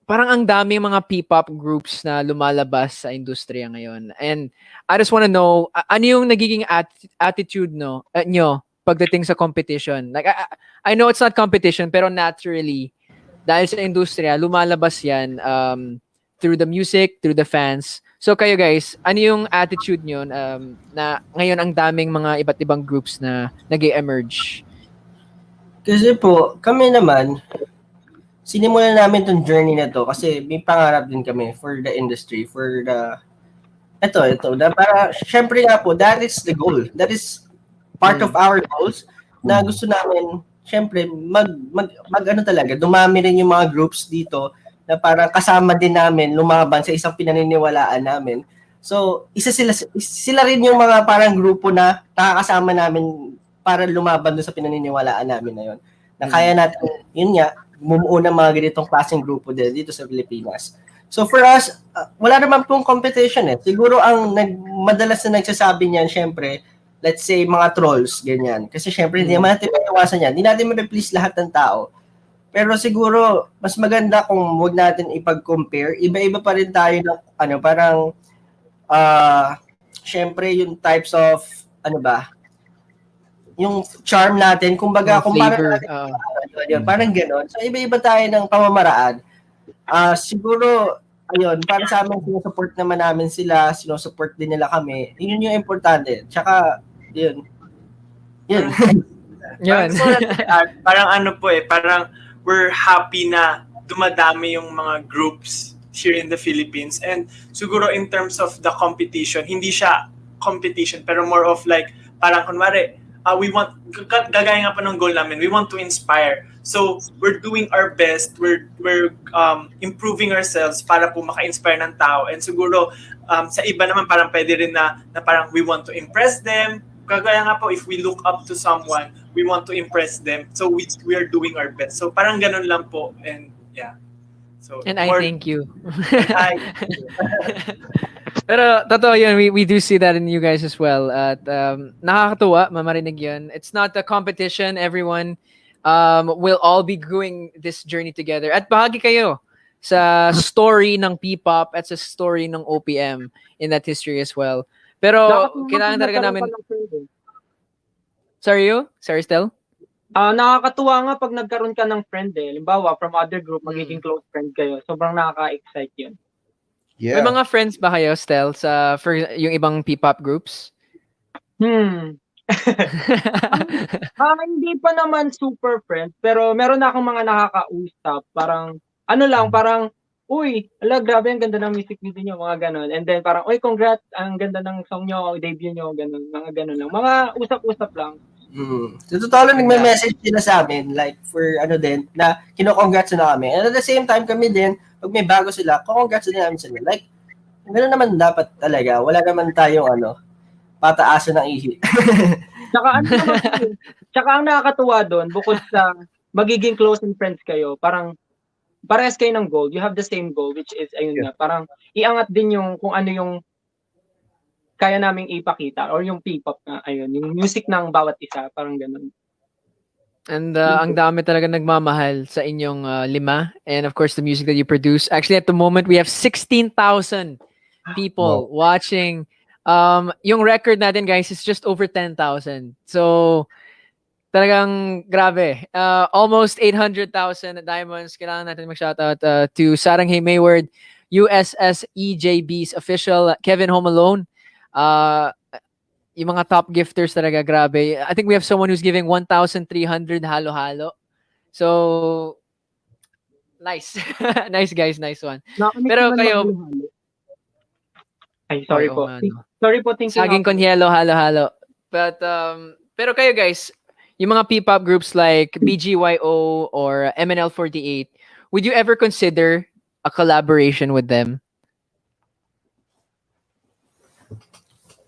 parang ang daming mga P-pop groups na lumalabas sa industriya ngayon. And I just want to know, ano yung nagiging attitude nyo pagdating sa competition? Like, I know it's not competition, pero naturally, dahil sa industriya, lumalabas yan through the music, through the fans. So kayo guys, ano yung attitude nyo na ngayon ang daming mga iba't ibang groups na nag-emerge? Kasi po, kami naman, sinimulan namin tong journey na to kasi may pangarap din kami for the industry, for the ito na para syempre nga po, that is the goal, that is part of our goals na gusto namin syempre mag talaga, dumami rin yung mga groups dito na parang kasama din namin lumaban sa isang pinaniniwalaan namin. So sila rin yung mga parang grupo na nakakasama namin para lumaban doon sa pinaniniwalaan namin na yun, na kaya natin yun nga bumuo ng mga ganitong klaseng grupo dito sa Pilipinas. So for us, wala naman pong competition eh. Siguro ang madalas na nagsasabi niyan, syempre, let's say mga trolls, ganyan. Kasi syempre, hindi naman natin maiwasan yan. Hindi natin ma-please lahat ng tao. Pero siguro, mas maganda kung huwag natin ipag-compare. Iba-iba pa rin tayo ng, syempre, yung types of, yung charm natin, kumbaga, Mga kumpara flavor. natin, yun, parang gano'n. So, iba-iba tayo ng pamamaraan. Siguro, ayun, para sa amin, sinusupport naman namin sila, sinusupport din nila kami. Yun yung importante. Tsaka, yun. Yun. Yun. Parang ano po parang we're happy na dumadami yung mga groups here in the Philippines. And siguro in terms of the competition, hindi siya competition, pero more of like, parang kunwari, we want, gagaya nga pa ng goal namin, we want to inspire. So, we're doing our best, we're improving ourselves para po maka-inspire ng tao. And siguro, sa iba naman parang pwede rin na parang we want to impress them. Kagaya nga po, if we look up to someone, we want to impress them. So, we are doing our best. So, parang ganun lang po. And, yeah. So, And I thank you. I, Pero totoo yun, we do see that in you guys as well. At nakakatuwa, mamarinig yun. It's not a competition. Everyone will all be doing this journey together. At bahagi kayo sa story ng P-pop at sa story ng OPM in that history as well. Pero kailangan talaga namin... Sorry, Stel? Nakakatuwa nga pag nagkaroon ka ng friend Halimbawa, from other group, magiging close friend kayo. Sobrang nakaka-excite yun. Yeah. May mga friends ba kayo, Stel, for yung ibang P-pop groups? Hindi pa naman super friends, pero meron na akong mga nakakausap. Parang, parang, uy, grabe, ang ganda ng music video nyo, mga ganon. And then parang, uy, congrats, ang ganda ng song nyo, debut nyo, ganon, mga ganon lang. Mga usap-usap lang. So, totoo lang, nagme-message sila sa amin, like, for din, na kino-congrats na kami. And at the same time, kami din, pag may bago sila, congrats din namin sila. Like, gano'n naman dapat talaga. Wala naman tayong, pataasan ng ihi. Tsaka ang nakakatuwa doon, bukod sa magiging close and friends kayo, parang, parehas kayo ng goal. You have the same goal, which is, parang, iangat din yung, kung ano yung kaya naming ipakita or yung P-pop na yung music ng bawat isa, parang ganun. And ang dami talaga nagmamahal sa inyong lima, and of course the music that you produce. Actually at the moment we have 16,000 people watching. Yung record natin guys is just over 10,000. So talagang grabe. Almost 800,000 diamonds. Kailangan natin mag-shoutout to Saranghae Mayward, USS EJB's official, Kevin Home Alone. Yung mga top gifters talaga, grabe. I think we have someone who's giving 1,300 halo-halo. So, nice. Nice guys, nice one. Pero kayo... Ay, sorry po. Sorry po, thinking saging konhyelo, halo-halo. But, pero kayo guys, yung mga P-pop groups like BGYO or MNL48, would you ever consider a collaboration with them?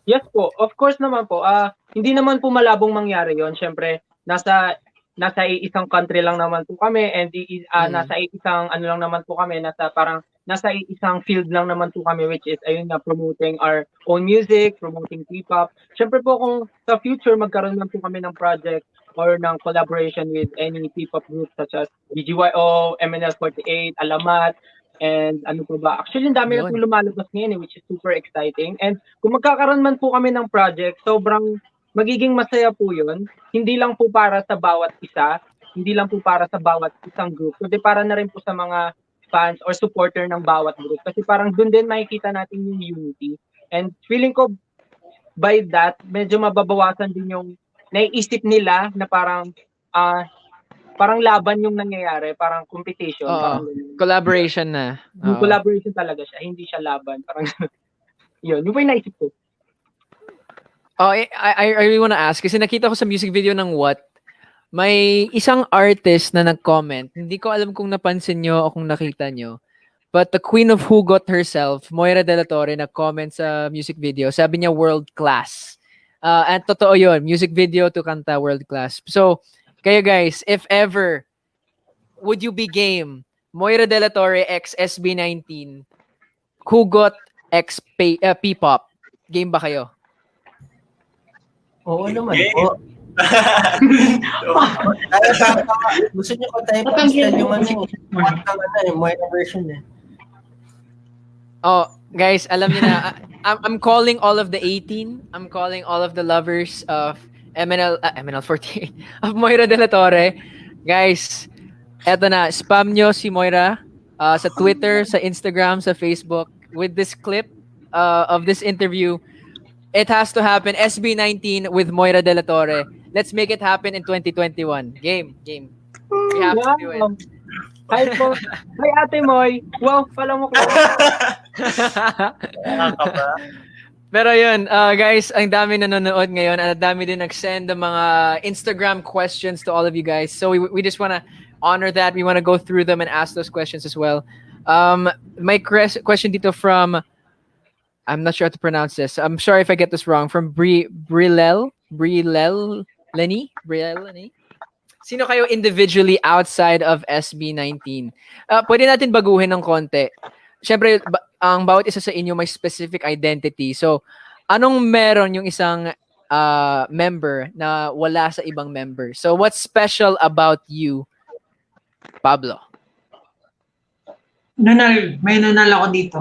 Yes po, of course naman po. Hindi naman po malabong mangyari yon. Syempre, nasa isang country lang naman po kami, and nasa isang lang naman po kami, nasa isang field lang naman po kami, which is promoting our own music, promoting P-pop. Syempre po kung sa future magkaroon lang po kami ng project or ng collaboration with any P-pop group such as BGYO, MNL48, Alamat, and ano po ba? Actually, ang dami na pong lumalabas ngayon, which is super exciting. And kung magkakaroon man po kami ng project, sobrang magiging masaya po yun. Hindi lang po para sa bawat isa, hindi lang po para sa bawat isang group, kundi para na rin po sa mga fans or supporter ng bawat group. Kasi parang dun din makikita natin yung unity. And feeling ko, by that, medyo mababawasan din yung naiisip nila na parang laban yung nangyayari, parang competition. Parang collaboration na. Yung collaboration talaga siya, hindi siya laban. Parang yun po yung naisip ko. I really wanna ask, kasi nakita ko sa music video ng What, may isang artist na nag-comment. Hindi ko alam kung napansin nyo o kung nakita nyo. But the Queen of Hugot herself, Moira De La Torre, nag-comment sa music video. Sabi niya, world class. At totoo yun, music video to kanta world class. So, kayo guys, if ever, would you be game? Moira De La Torre x SB19, Hugot x P-pop. Game ba kayo? Oo naman po. Gusto niyo ko tayo yung Moira version eh. Oh, guys, alam niyo na, I'm calling all of the 18. I'm calling all of the lovers of MNL48 of Moira De La Torre. Guys, eto na, spam nyo si Moira sa Twitter, sa Instagram, sa Facebook with this clip of this interview. It has to happen. SB19 with Moira De La Torre. Let's make it happen in 2021. Game. We have to do it. Hi po. Hi Ate Moy. Wow, pala mo ko. Nakakaba. Pero yun, guys, ang dami nanonood ngayon at ang dami din nag-send ng mga Instagram questions to all of you guys. So we just want to honor that. We want to go through them and ask those questions as well. My question dito from, I'm not sure how to pronounce this. I'm sorry if I get this wrong. From Brilel Lenny? Sino kayo individually outside of SB19? Pwede natin baguhin ng konti. Siyempre, ang bawat isa sa inyo may specific identity. So, anong meron yung isang member na wala sa ibang member? So, what's special about you, Pablo? Nunal. May nunal ako dito.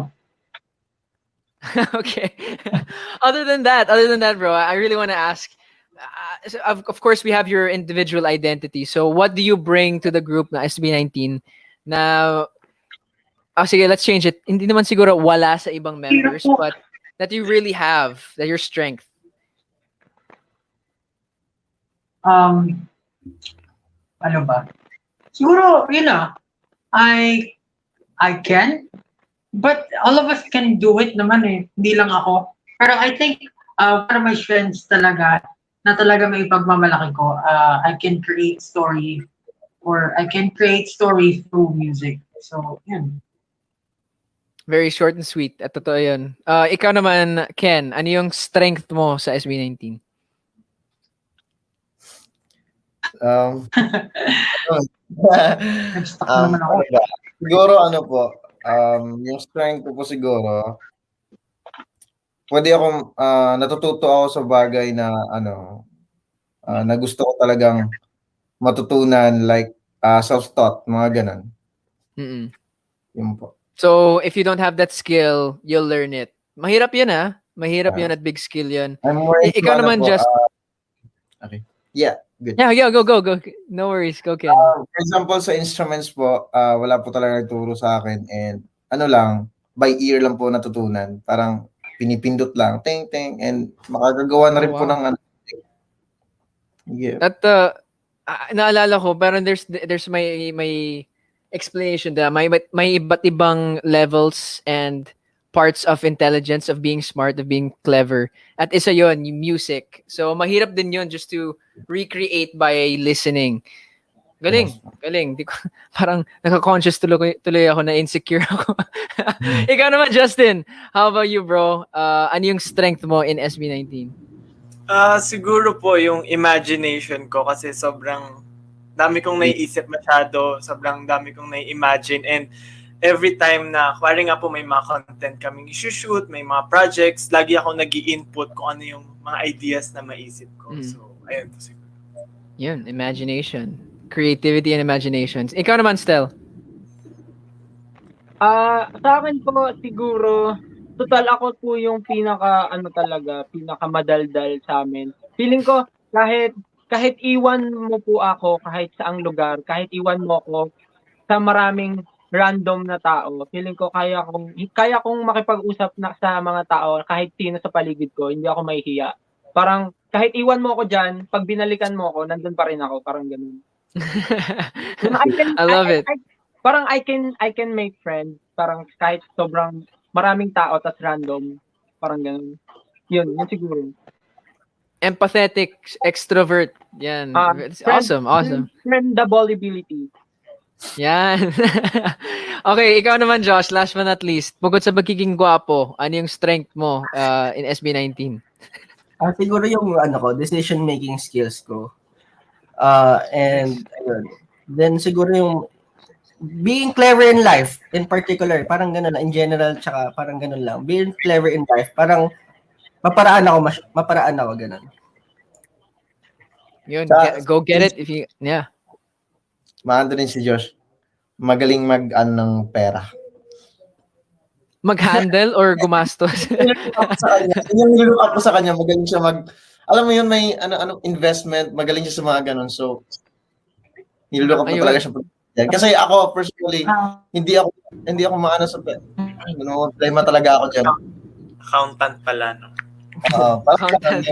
Okay. Other than that, bro, I really want to ask, so of course, we have your individual identity. So, what do you bring to the group na SB19 na, sige, let's change it. Hindi naman siguro wala sa ibang members, but that you really have, that your strength. Ano ba? Siguro, yun na. I can, but all of us can do it naman eh. Hindi lang ako. Pero I think, one of my strengths talaga, na talaga may pagmamalaki ko, I can create story through music. So, yun. Very short and sweet. At totoo yun. Ikaw naman, Ken, ano yung strength mo sa SB19? Nag-stuck naman ako. Siguro yung strength ko po siguro, pwede akong, natututo ako sa bagay na, na gusto ko talagang matutunan, like, self-taught, mga ganun. Mm-mm. Yun po. So, if you don't have that skill, you'll learn it. Mahirap yun, Mahirap yun at big skill yun. I'm more Ikaw naman, po, just... okay. Yeah, good. Yeah, go. No worries, go, Ken. For example, sa instruments po, wala po talaga nagturo sa akin, and by ear lang po natutunan. Parang pinipindot lang, ting, and makagagawa na rin po ng yeah. At naalala ko, parang there's may explanation na may iba't ibang levels and parts of intelligence, of being smart, of being clever. At isa yon, yung music. So mahirap din yon just to recreate by listening. Galing. Di ko, parang naka-conscious tuloy ako na insecure ako. Ikaw naman, Justin. How about you, bro? Ano yung strength mo in SB19? Siguro po yung imagination ko kasi sobrang dami kong naiisip masyado, sobrang dami kong nai-imagine, and every time na, kuwari nga po may mga content kaming i-shoot, may mga projects, lagi ako nag-i-input kung ano yung mga ideas na maisip ko. So, ayun po siguro. Yun, imagination. Creativity and imaginations. Ikaw naman, Stel. Sa akin po, siguro, total ako po yung pinakamadaldal sa amin. Feeling ko, kahit iwan mo po ako, kahit saang lugar, kahit iwan mo ako sa maraming random na tao, feeling ko kaya kong makipag-usap na sa mga tao, kahit sino sa paligid ko, hindi ako mahihiya. Parang, kahit iwan mo ako dyan, pag binalikan mo ako, nandun pa rin ako, parang ganun. I love it. Parang I can make friends, parang kahit sobrang maraming tao, tas random, parang ganun. Yun siguro. Empathetic, extrovert. Yan. It's awesome. Friendability. Yan. Okay, ikaw naman, Josh, last but not least. Bukod sa pagiging gwapo, ano yung strength mo in SB19? Siguro yung decision-making skills ko. And ayun. Then siguro yung being clever in life, in particular, parang ganun lang, in general, tsaka parang ganun lang. Being clever in life, parang maparaan ako, ganun. Yun, go get it if you, yeah. Maando din si Josh. Magaling ng pera. Mag-handle or gumastos? Yung nilook up ko sa kanya, magaling siya alam mo yun, may ano investment, magaling siya sa mga ganun. So, niluloko ko Ayun. talaga siya. Kasi ako, personally, Ah, hindi ako maano sa problema talaga ako dyan. Accountant pala, no? Parang Accountant.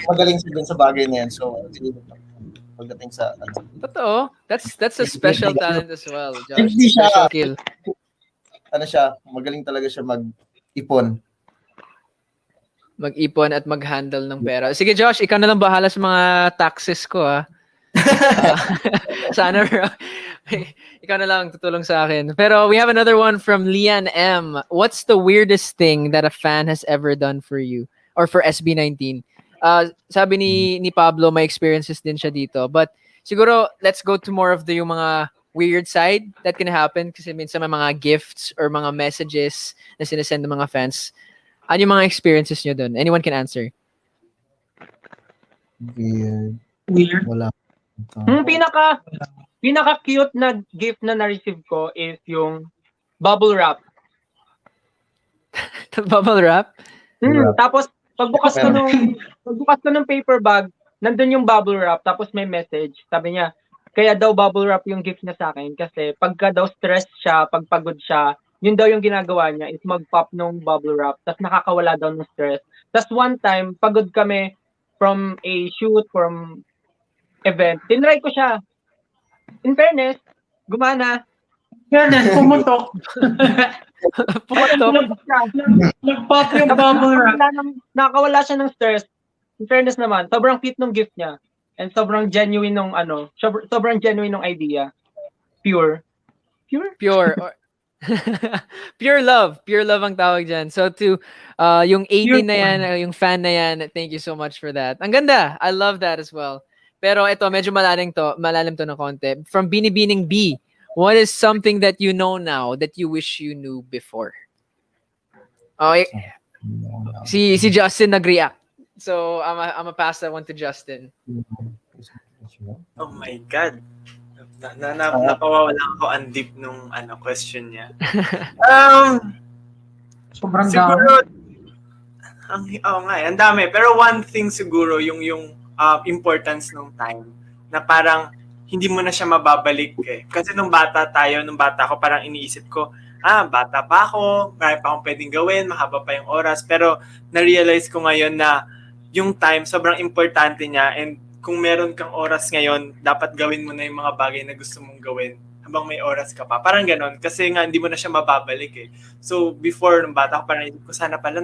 magaling siya dun sa bagay na yan. So, pagdating sa, Totoo. That's a special talent as well, Josh. Hindi siya- Special skill. magaling talaga siya mag-ipon. Mag-ipon at mag-handle ng pera. Sige, Josh, ikaw na lang bahala sa mga taxes ko, ha? Sana, ikaw na lang tutulong sa akin. Pero we have another one from Lian M. What's the weirdest thing that a fan has ever done for you? Or for SB19? Sabi ni Pablo, may experiences din siya dito. But siguro, let's go to more of the yung mga weird side that can happen kasi minsan may mga gifts or mga messages na sinesend ng mga fans. Ano yung mga experiences nyo dun? Anyone can answer. weird. Wala. Pinaka cute na gift na na-receive ko is yung bubble wrap. Bubble wrap? Tapos pagbukas ko ng paper bag, nandun yung bubble wrap tapos may message. Sabi niya, kaya daw bubble wrap yung gift niya sa akin kasi pagka daw stress siya, pagpagod siya, yun daw yung ginagawa niya is mag-pop nung bubble wrap tapos nakakawala daw ng stress. Tapos one time, pagod kami from a shoot, from event, tinry ko siya. In fairness, gumana. Fairness, pumutok. Pumatok. Nag-pop yung bubble wrap. Nakakawala siya ng stress. In fairness naman, sobrang cute ng gift niya. And sobrang genuine nung sobrang genuine nung idea. Pure. Pure. Pure love ang tawag dyan. So to yung 18 na yan, yung fan na yan, thank you so much for that. Ang ganda. I love that as well. Pero ito, medyo malalim to ng konti. From Binibining B, what is something that you know now that you wish you knew before? Okay. Si Justin nag-react. So I'm a pass that one to Justin. Oh my God. Napawawala ako ang deep nung question niya. Sobrang Siguro, ang dami. Pero one thing siguro, yung importance ng time, na parang hindi mo na siya mababalik eh. Kasi nung bata ako, parang iniisip ko, bata pa ako, marami pa akong pwedeng gawin, mahaba pa yung oras. Pero na-realize ko ngayon na yung time, sobrang importante niya, and kung meron kang oras ngayon, dapat gawin mo na yung mga bagay na gusto mong gawin habang may oras ka pa. Parang ganon. Kasi nga, hindi mo na siya mababalik eh. So, before, nung bata ako, parang ko sana pala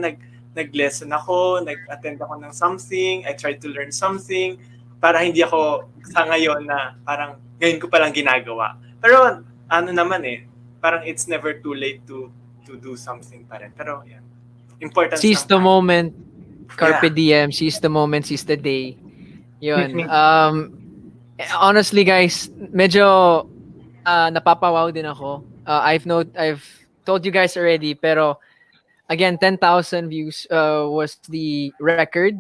nag-lesson ako, nag-attend ako ng something, I tried to learn something, para hindi ako sa ngayon na parang ngayon ko palang ginagawa. Pero, naman eh, parang it's never too late to do something pa rin. Pero, yan. Important. Seize the moment. Carpe diem. Seize the moment. Seize the day. Yun. Honestly, guys, medyo napapawaw din ako. I've told you guys already, pero again, 10,000 views was the record,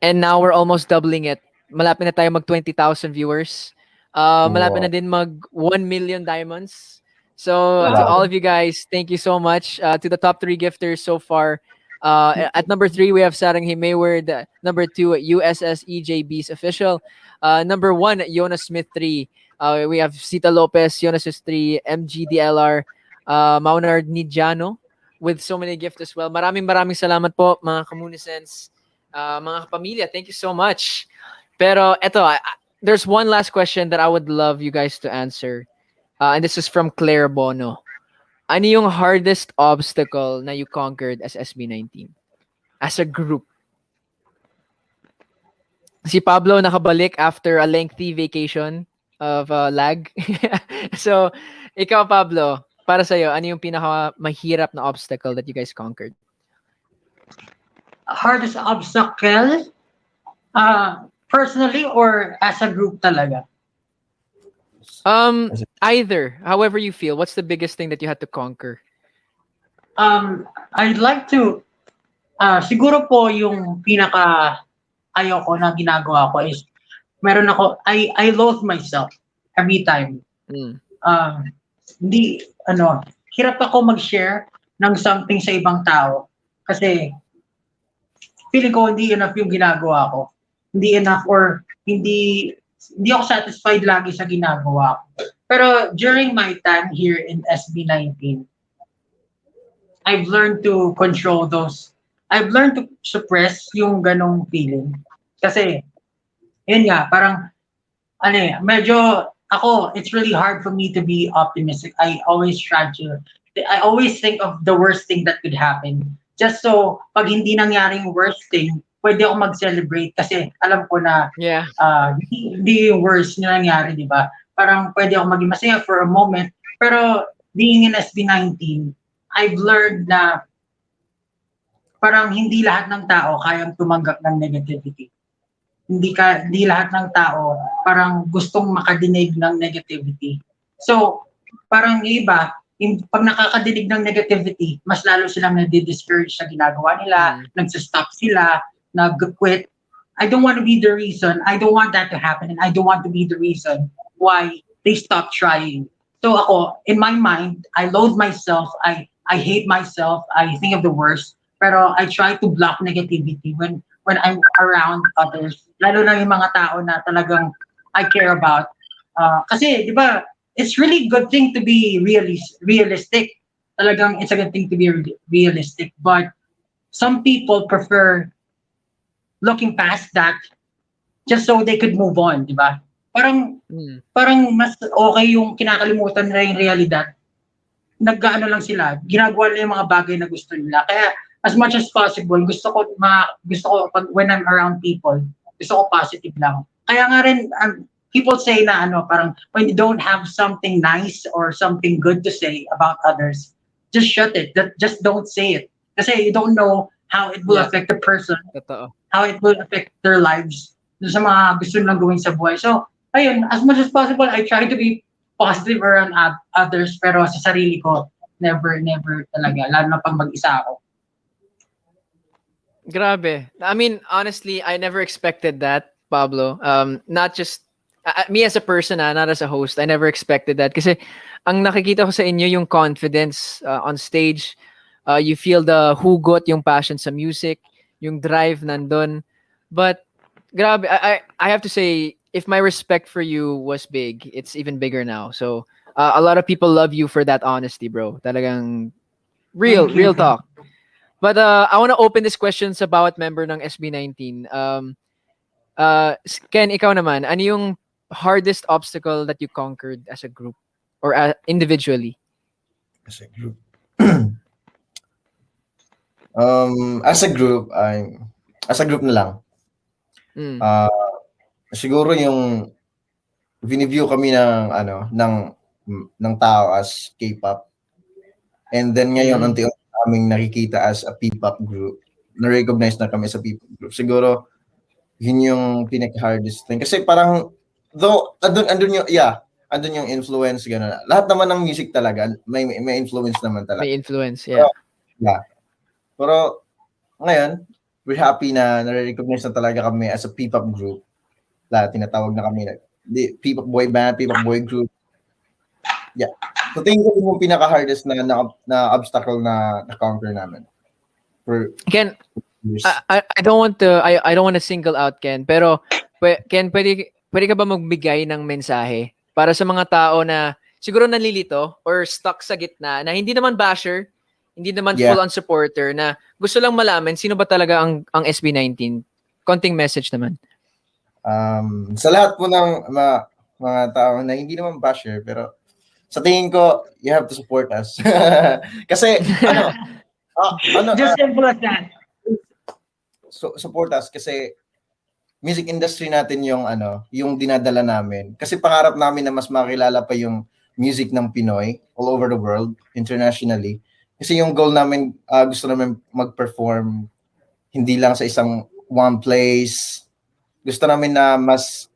and now we're almost doubling it. Malapit na tayo mag 20,000 viewers. Malapit na din mag 1 million diamonds. So to all of you guys, thank you so much. To the top 3 gifters so far. At number 3, we have Sarang Himayward. Number 2, USS EJB's official. Number 1, Jonas Smith 3. We have Sita Lopez, Jonas is 3, MGDLR, Maunard Nidjano, with so many gifts as well. Maraming salamat po, mga Kamunisens, mga pamilya. Thank you so much. Pero eto, there's one last question that I would love you guys to answer. And this is from Claire Bono. Ano yung hardest obstacle na you conquered as SB19? As a group? Si Pablo nakabalik after a lengthy vacation of lag. So, ikaw Pablo, para sa'yo, ano yung pinaka-mahirap na obstacle that you guys conquered? Hardest obstacle? Personally or as a group talaga? Either, however you feel. What's the biggest thing that you had to conquer? I'd like to, siguro po yung pinaka ayaw ko na ginagawa ko is, meron ako, I loathe myself every time. Hirap ako mag-share ng something sa ibang tao. Kasi, feeling ko hindi enough yung ginagawa ko. Hindi enough or hindi ako satisfied lagi sa ginagawa ko. Pero during my time here in SB19, I've learned to control those. I've learned to suppress yung ganong feeling. Kasi, yun nga, parang, medyo, it's really hard for me to be optimistic. I always think of the worst thing that could happen. Just so, pag hindi nangyaring worst thing, pwede ako mag-celebrate kasi alam ko na Yeah. hindi yung worst na nangyari, di ba? Parang pwede ako maging masaya for a moment. Pero being in SB19, I've learned na parang hindi lahat ng tao kayang tumanggap ng negativity. Hindi lahat ng tao parang gustong makadinig ng negativity. So, parang iba, pag nakakadinig ng negativity, mas lalo silang nadi-discourage sa ginagawa nila, nagsistop sila, nag-quit. I don't want to be the reason. I don't want that to happen, and I don't want to be the reason why they stop trying. So ako, in my mind, I loathe myself. I hate myself. I think of the worst. Pero I try to block negativity when I'm around others. Lalo na yung mga tao na talagang I care about. Kasi, di ba, it's really good thing to be realistic. Talagang it's a good thing to be realistic. But some people prefer looking past that just so they could move on, di ba? Parang mas okay yung kinakalimutan nila yung realidad. Nag-ano lang sila, ginagawa nila yung mga bagay na gusto nila. Kaya as much as possible, gusto ko pag when I'm around people, gusto ko positive lang. Kaya nga rin people say na parang when you don't have something nice or something good to say about others, just shut it. Just don't say it. Kasi you don't know how it will affect the person. Totoo. How it will affect their lives sa mga gusto nilang gawin sa buhay. So, ayun, as much as possible, I try to be positive around others, pero sa sarili ko, never talaga, lalo na pag mag-isa ako. Grabe. I mean, honestly, I never expected that, Pablo. Not just me as a person, not as a host. I never expected that. Kasi ang nakikita ko sa inyo yung confidence on stage. You feel the hugot, yung passion sa music, yung drive nandun. But grabe, I have to say, if my respect for you was big, it's even bigger now. So a lot of people love you for that honesty, bro. Talagang real talk. But I want to open this question sa bawat member ng SB19. Ken, ikaw naman, ano yung hardest obstacle that you conquered as a group or individually? As a group. As a group na lang. Siguro yung viniview kami ng tao as K-pop. And then ngayon unti-unti kaming nakikita as a P-pop group. Na-recognize na kami sa P-pop group. Siguro yun yung pinaka-hardest thing. Kasi parang though andun yung influence gano'n. Lahat naman ng music talaga may influence naman talaga. May influence, yeah. Pero ngayon, we're happy na nare-recognize na talaga kami as a P-pop group. Tinatawag na kami P-pop boy band, P-pop boy group. Yeah. So tingin ko yung pinaka-hardest na obstacle na conquer namin. Ken, I don't want to single out Ken, pero Ken, pwede ka ba magbigay ng mensahe para sa mga tao na siguro nalilito or stuck sa gitna na hindi naman basher, hindi naman full-on supporter, na gusto lang malaman sino ba talaga ang SB19? Konting message naman. Sa lahat po ng mga tao na hindi naman basher, pero sa tingin ko, you have to support us. Kasi, just simple as that. So, support us kasi music industry natin yung dinadala namin. Kasi pangarap namin na mas makilala pa yung music ng Pinoy all over the world, internationally. Kasi yung goal namin, gusto namin mag-perform hindi lang sa isang one place. Gusto namin na mas,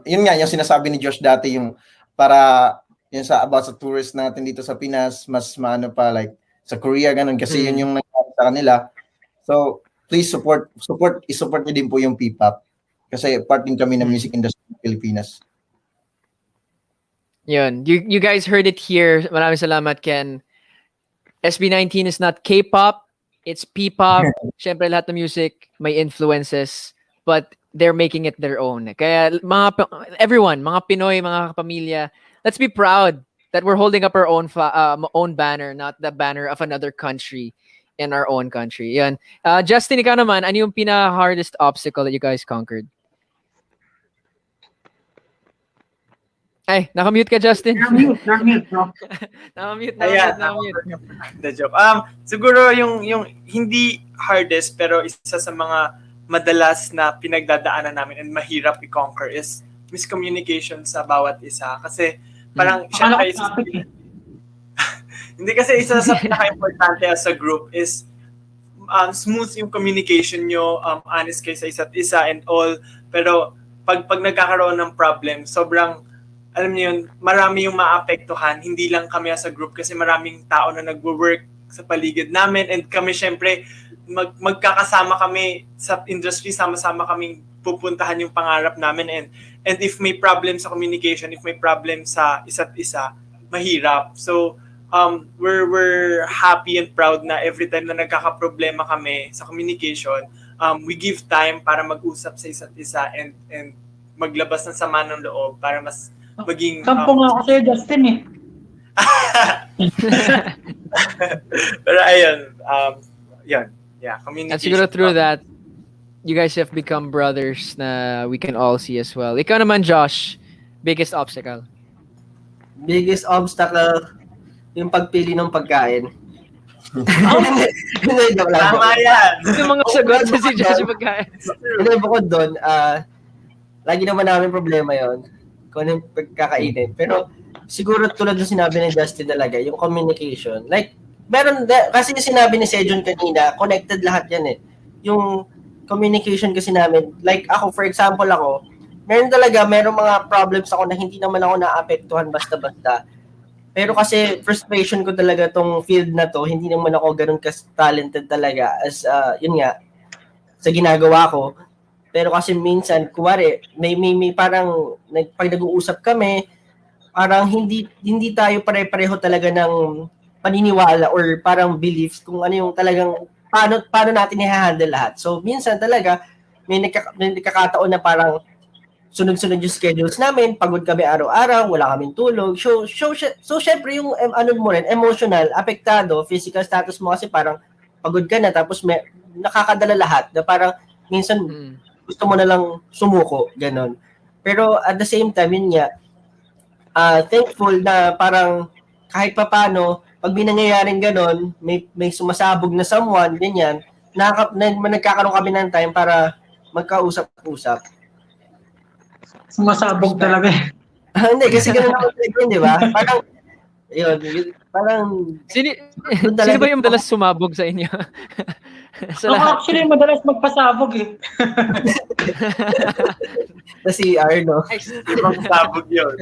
yun nga, yung sinasabi ni Josh dati, yung para, yun about sa tourist natin dito sa Pinas, mas maano pa, like, sa Korea, ganun, kasi yun yung nangyari sa kanila. So, please support niyo din po yung P-pop. Kasi part din kami ng music industry ng Pilipinas. Yun. You guys heard it here. Maraming salamat, Ken. SB19 is not K-pop. It's P-pop. Syempre lahat ng music may influences, but they're making it their own. Kaya everyone, mga Pinoy, mga kapamilya, let's be proud that we're holding up our own own banner, not the banner of another country in our own country. Yan. Justin, ikaw naman, ano yung pinaka-hardest obstacle that you guys conquered? Ay, nakamute ka, Justin. You're mute, bro. Nakamute. The joke. Siguro yung hindi hardest pero isa sa mga madalas na pinagdadaanan namin and mahirap i-conquer is miscommunication sa bawat isa. Kasi parang syempre hindi kasi isa sa pinaka-importante as a group is smooth yung communication nyo, honest kayo sa isa't isa and all. Pero pag nagkakaroon ng problem, sobrang alam niyo yun, marami yung maapektuhan, hindi lang kami as a group kasi maraming tao na nagwo-work sa paligid namin and kami syempre magkakasama kami sa industry, sama-sama kaming pupuntahan yung pangarap namin and if may problem sa communication, if may problem sa isa't isa, mahirap. So we're happy and proud na every time na nagkakaproblema kami sa communication, we give time para mag-usap sa isa't isa and maglabas ng sama ng loob para mas maging Sampo nga ako sa'yo, Justin eh. Pero ayun, yun. Yeah, communication. At siguro through that, you guys have become brothers na we can all see as well. Ikaw naman, Josh, biggest obstacle? Biggest obstacle, yung pagpili ng pagkain. Hindi, joke lang. Tama yan. Yung mga sagot sa si Josh pagkain. Hindi, bukod doon, lagi naman namin problema yon kung ano yung pagkakainin. Pero siguro tulad ng sinabi ni Justin talaga, yung communication. Like, kasi yung sinabi ni Sejon kanina, connected lahat yan eh. Yung communication kasi namin, like ako, for example ako, meron mga problems ako na hindi naman ako naapektuhan basta-basta. Pero kasi frustration ko talaga tong field na to, hindi naman ako ganun talented talaga as, yun nga, sa ginagawa ko. Pero kasi minsan, kuwari, may parang, pag nag-uusap kami, parang hindi tayo pare-pareho talaga ng paniniwala or parang beliefs kung ano yung talagang, paano natin i-handle lahat. So, minsan talaga, may nagkakataon na parang sunod-sunod yung schedules namin, pagod kami araw-araw, wala kaming tulog. So syempre yung emotional, apektado, physical status mo kasi parang pagod ka na, tapos nakakadala lahat na parang minsan, gusto mo na lang sumuko, ganon. Pero at the same time, yun nga, thankful na parang kahit papano, pag may nangyayaring ganon, may sumasabog na someone, ganyan, nagkakaroon kami ng time para magkausap-usap. Sumasabog talaga eh. Hindi, kasi ganon ako talaga, di ba? Parang, parang... Sino ba yung madalas sumabog sa inyo? Ako actually madalas magpasabog eh. Si Arno. Ibang sabog yun.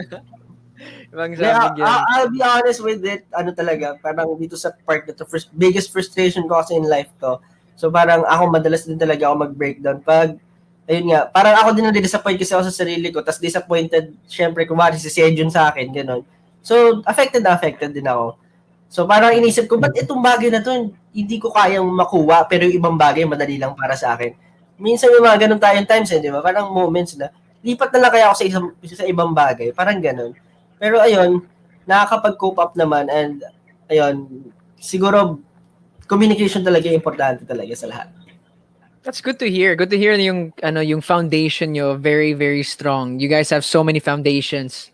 I'll be honest with it, talaga, parang dito sa part na to, biggest frustration ko kasi in life to. So parang ako madalas din talaga ako mag-breakdown pag, ayun nga, parang ako din na-disappoint kasi ako sa sarili ko, tas disappointed, syempre, kumari si Sejun sa akin, gano'n. So, affected din ako. So parang inisip ko, ba't itong bagay na to, hindi ko kayang makuha, pero yung ibang bagay, madali lang para sa akin. Minsan may mga ganun tayong times, di ba? Parang moments na, lipat na lang kaya ako sa ibang bagay, parang ganun. Pero ayun, nakakapag-cope up naman, and ayun, siguro, communication talaga importante talaga sa lahat. That's good to hear. Good to hear yung foundation nyo very, very strong. You guys have so many foundations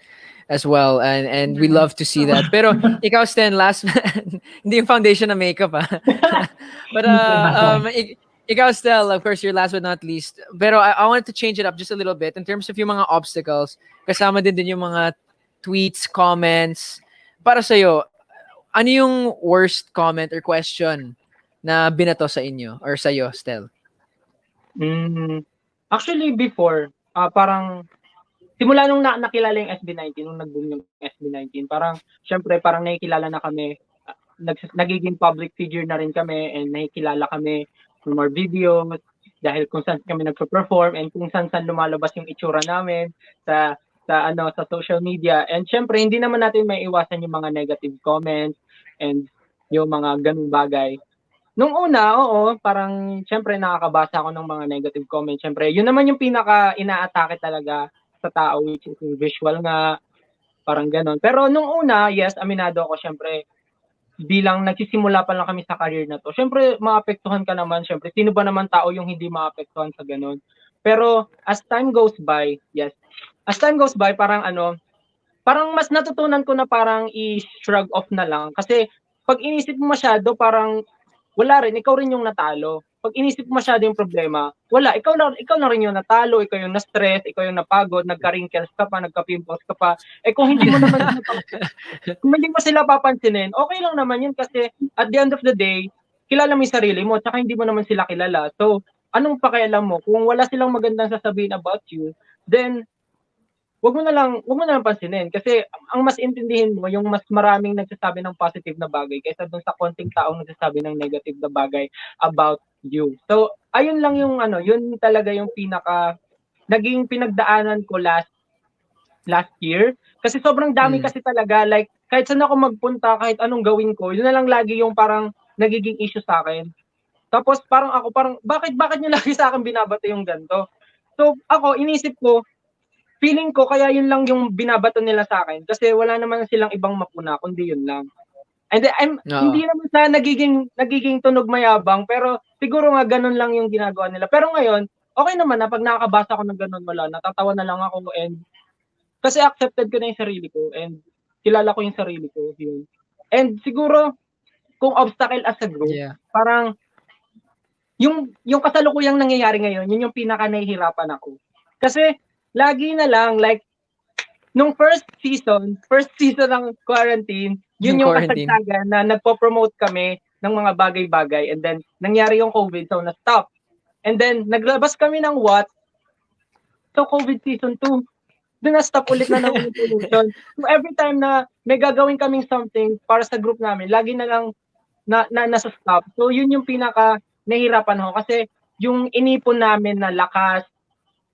as well, and we love to see that. Pero ikaw, Sten, last hindi yung foundation na makeup but ikaw, Stel, of course, you're last but not least. Pero I wanted to change it up just a little bit in terms of yung mga obstacles. Kasama din yung mga tweets, comments. Para sa'yo, ano yung worst comment or question na binato sa inyo or sa'yo, Stel? Actually, before, parang simula nung nakilala yung SB19, nung nag-boom yung SB19, parang, syempre, parang nakikilala na kami, nagiging public figure na rin kami, and nakikilala kami from our videos, dahil kung saan kami nagpo-perform, and kung saan lumalabas yung itsura namin sa social media. And syempre, hindi naman natin may iwasan yung mga negative comments, and yung mga ganung bagay. Nung una, oo, parang syempre nakakabasa ako ng mga negative comments. Syempre, yun naman yung pinaka inaatake talaga sa tao, which is yung visual nga, parang ganon. Pero nung una, yes, aminado ako, syempre, bilang nagsisimula pa lang kami sa career na to, syempre, maapektuhan ka naman, syempre, sino ba naman tao yung hindi maapektuhan sa ganon? Pero, as time goes by, yes, as time goes by, parang parang mas natutunan ko na parang i-shrug off na lang. Kasi, pag inisip mo masyado, parang, wala rin, ikaw rin yung natalo. Pag inisip mo masyado yung problema, wala, ikaw na rin yung natalo, ikaw yung na-stress, ikaw yung napagod, nagka-wrinkles ka pa, nagka-pimples ka pa. Kung hindi mo naman kung hindi mo sila papansinin, okay lang naman yun kasi at the end of the day, kilala mo yung sarili mo, tsaka hindi mo naman sila kilala. So, anong pakialam mo? Kung wala silang magandang sasabihin about you, then wag mo na lang pansinin kasi ang mas intindihin mo yung mas maraming nagsasabi ng positive na bagay kaysa dun sa konting taong nagsasabi ng negative na bagay about you. So, ayun lang yung yun talaga yung naging pinagdaanan ko last year kasi sobrang dami kasi talaga, like kahit saan ako magpunta, kahit anong gawin ko, yun na lang lagi yung parang nagiging issue sa akin. Tapos parang bakit niyo lagi sa akin binabato yung ganito? So, ako inisip ko, feeling ko kaya yun lang yung binabato nila sa akin kasi wala naman silang ibang mapuna kundi yun lang. And then, hindi naman sa nagiging tunog mayabang, pero siguro nga ganun lang yung ginagawa nila. Pero ngayon, okay naman na pag nakakabasa ko ng ganun, wala, natatawa na lang ako and kasi accepted ko na yung sarili ko and kilala ko yung sarili ko. Yun. And siguro, kung obstacle as a group, parang yung kasalukuyang nangyayari ngayon, yun yung pinaka nahihirapan ako. Kasi lagi na lang, like, nung first season ng quarantine, yun yung kasagsagan na nagpo-promote kami ng mga bagay-bagay and then nangyari yung COVID, so na-stop. And then naglabas kami ng What? So COVID season 2, doon na-stop ulit na ng promotion. So every time na may gagawin kaming something para sa group namin, lagi na lang nasa-stop. So yun yung pinaka nahihirapan ako kasi yung inipon namin na lakas,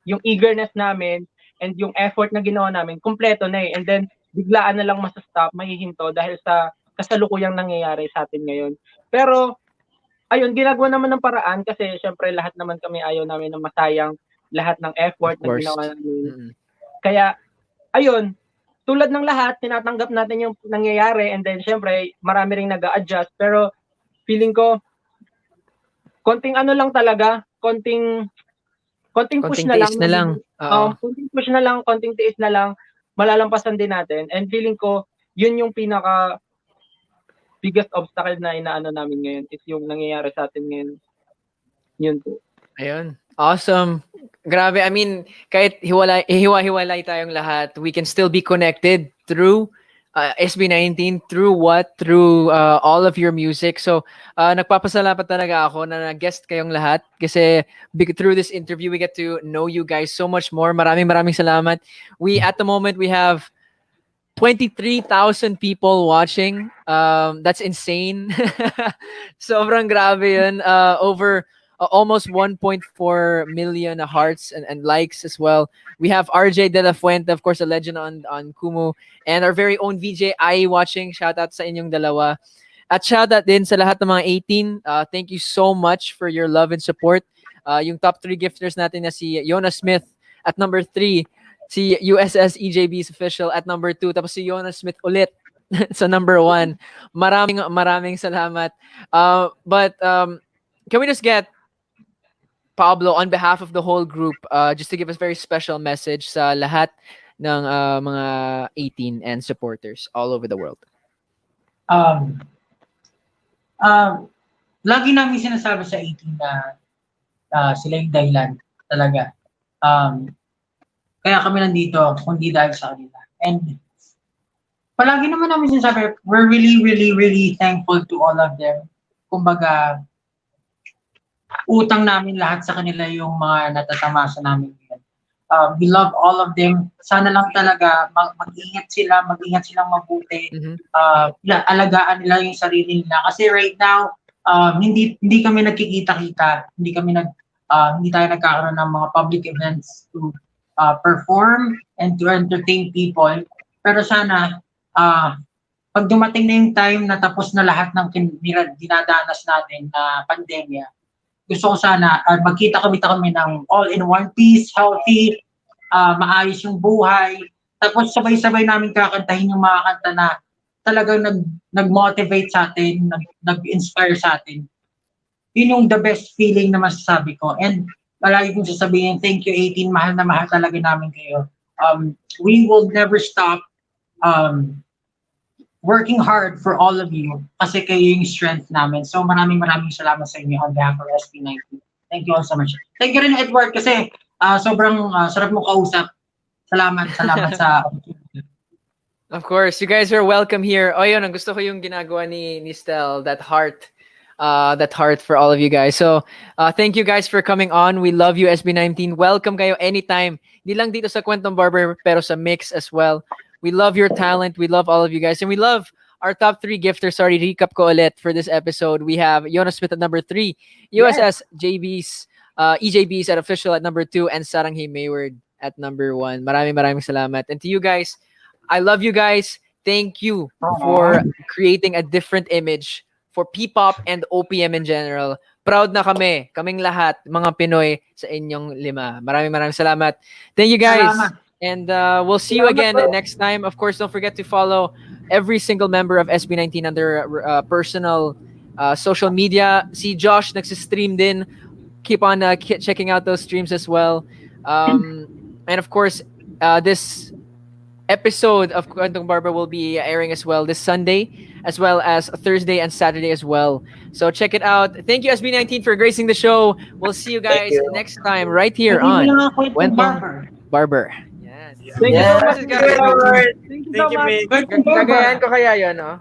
yung eagerness namin, and yung effort na ginawa namin, kumpleto na eh. And then, biglaan na lang masastop, mahihinto dahil sa kasalukuyang nangyayari sa atin ngayon. Pero, ayun, ginagawa naman ng paraan kasi syempre lahat naman kami ayaw namin na masayang lahat ng effort na ginawa namin. Kaya, ayun, tulad ng lahat, tinatanggap natin yung nangyayari and then syempre, marami ring nag-a-adjust. Pero, feeling ko, konting lang talaga, konting push na lang. Konting push na lang, konting tiis na lang, malalampasan din natin. And feeling ko, yun yung pinaka biggest obstacle na inaano namin ngayon is yung nangyayari sa atin ngayon. Yun po. Ayun. Awesome. Grabe. I mean, kahit hiwa-hiwalay tayong lahat, we can still be connected through SB19, through all of your music. So, nagpapasalamat talaga ako na nag-guest kayong lahat kasi through this interview, we get to know you guys so much more. Maraming salamat. At the moment, we have 23,000 people watching. That's insane. Sobrang grabe yun. Over almost 1.4 million hearts and likes as well. We have RJ De La Fuente, of course, a legend on Kumu, and our very own VJ Ai watching. Shout out sa inyong dalawa. At shout out din sa lahat ng mga 18. Thank you so much for your love and support. Yung top 3 gifters natin na si Jonas Smith at number 3, si USS EJB's official at number 2, tapos si Jonas Smith ulit sa number 1. Maraming salamat. But can we just get Pablo, on behalf of the whole group, just to give us a very special message sa lahat ng mga 18 and supporters all over the world. Lagi namin sinasabi sa 18 na sila yung dahilan talaga. Kaya kami nandito, kundi dahil sa kanila. And palagi naman namin sinasabi, we're really, really, really thankful to all of them. Kumbaga, utang namin lahat sa kanila yung mga natatamasa namin. We love all of them. Sana lang talaga mag-ingat silang mabuti. Alagaan nila yung sarili nila. Kasi right now, hindi kami nagkikita-kita. Hindi tayo nagkakaroon ng mga public events to perform and to entertain people. Pero sana pag dumating na yung time na tapos na lahat ng dinadanas natin na pandemya, gusto ko sana magkita-kita kami ng all in one piece, healthy, maayos yung buhay. Tapos sabay-sabay namin kakantahin yung mga kanta na talagang nag-motivate sa atin, nag-inspire sa atin. Yun yung the best feeling na masasabi ko. And palagi kong sasabihin, thank you 18, mahal na mahal talaga namin kayo. We will never stop working hard for all of you kasi kayo yung strength namin. So maraming salamat sa inyo on behalf of SB19. Thank you all so much. Thank you rin Edward kasi sobrang sarap mo kausap. Salamat sa opportunity. Of course, you guys are welcome here. Oh, yun, ang gusto ko yung ginagawa ni Stel, that heart for all of you guys. So, thank you guys for coming on. We love you, SB19. Welcome kayo anytime. Hindi lang dito sa Kwentong Barber, pero sa Mix as well. We love your talent. We love all of you guys. And we love our top 3 gifters. Sorry, recap ko ulit for this episode. We have Jonas Smith at number 3, USS JB's, EJB's at official at number 2, and Saranghay Mayward at number 1. Maraming salamat. And to you guys, I love you guys. Thank you for creating a different image for P-pop and OPM in general. Proud na kaming lahat, mga Pinoy, sa inyong 5. Maraming salamat. Thank you guys. Salamat. And we'll see you again next time. Of course, don't forget to follow every single member of SB19 on their personal social media. See Josh nagsistream din. Keep on checking out those streams as well. And of course, this episode of Kwentong Barber will be airing as well this Sunday, as well as Thursday and Saturday as well. So check it out. Thank you, SB19, for gracing the show. We'll see you guys next time right here on Kwentong Barber. Thank you so much, Thank you, Lord. Thank you Thank so you, much. mate. Gagayan ko kaya yun, no?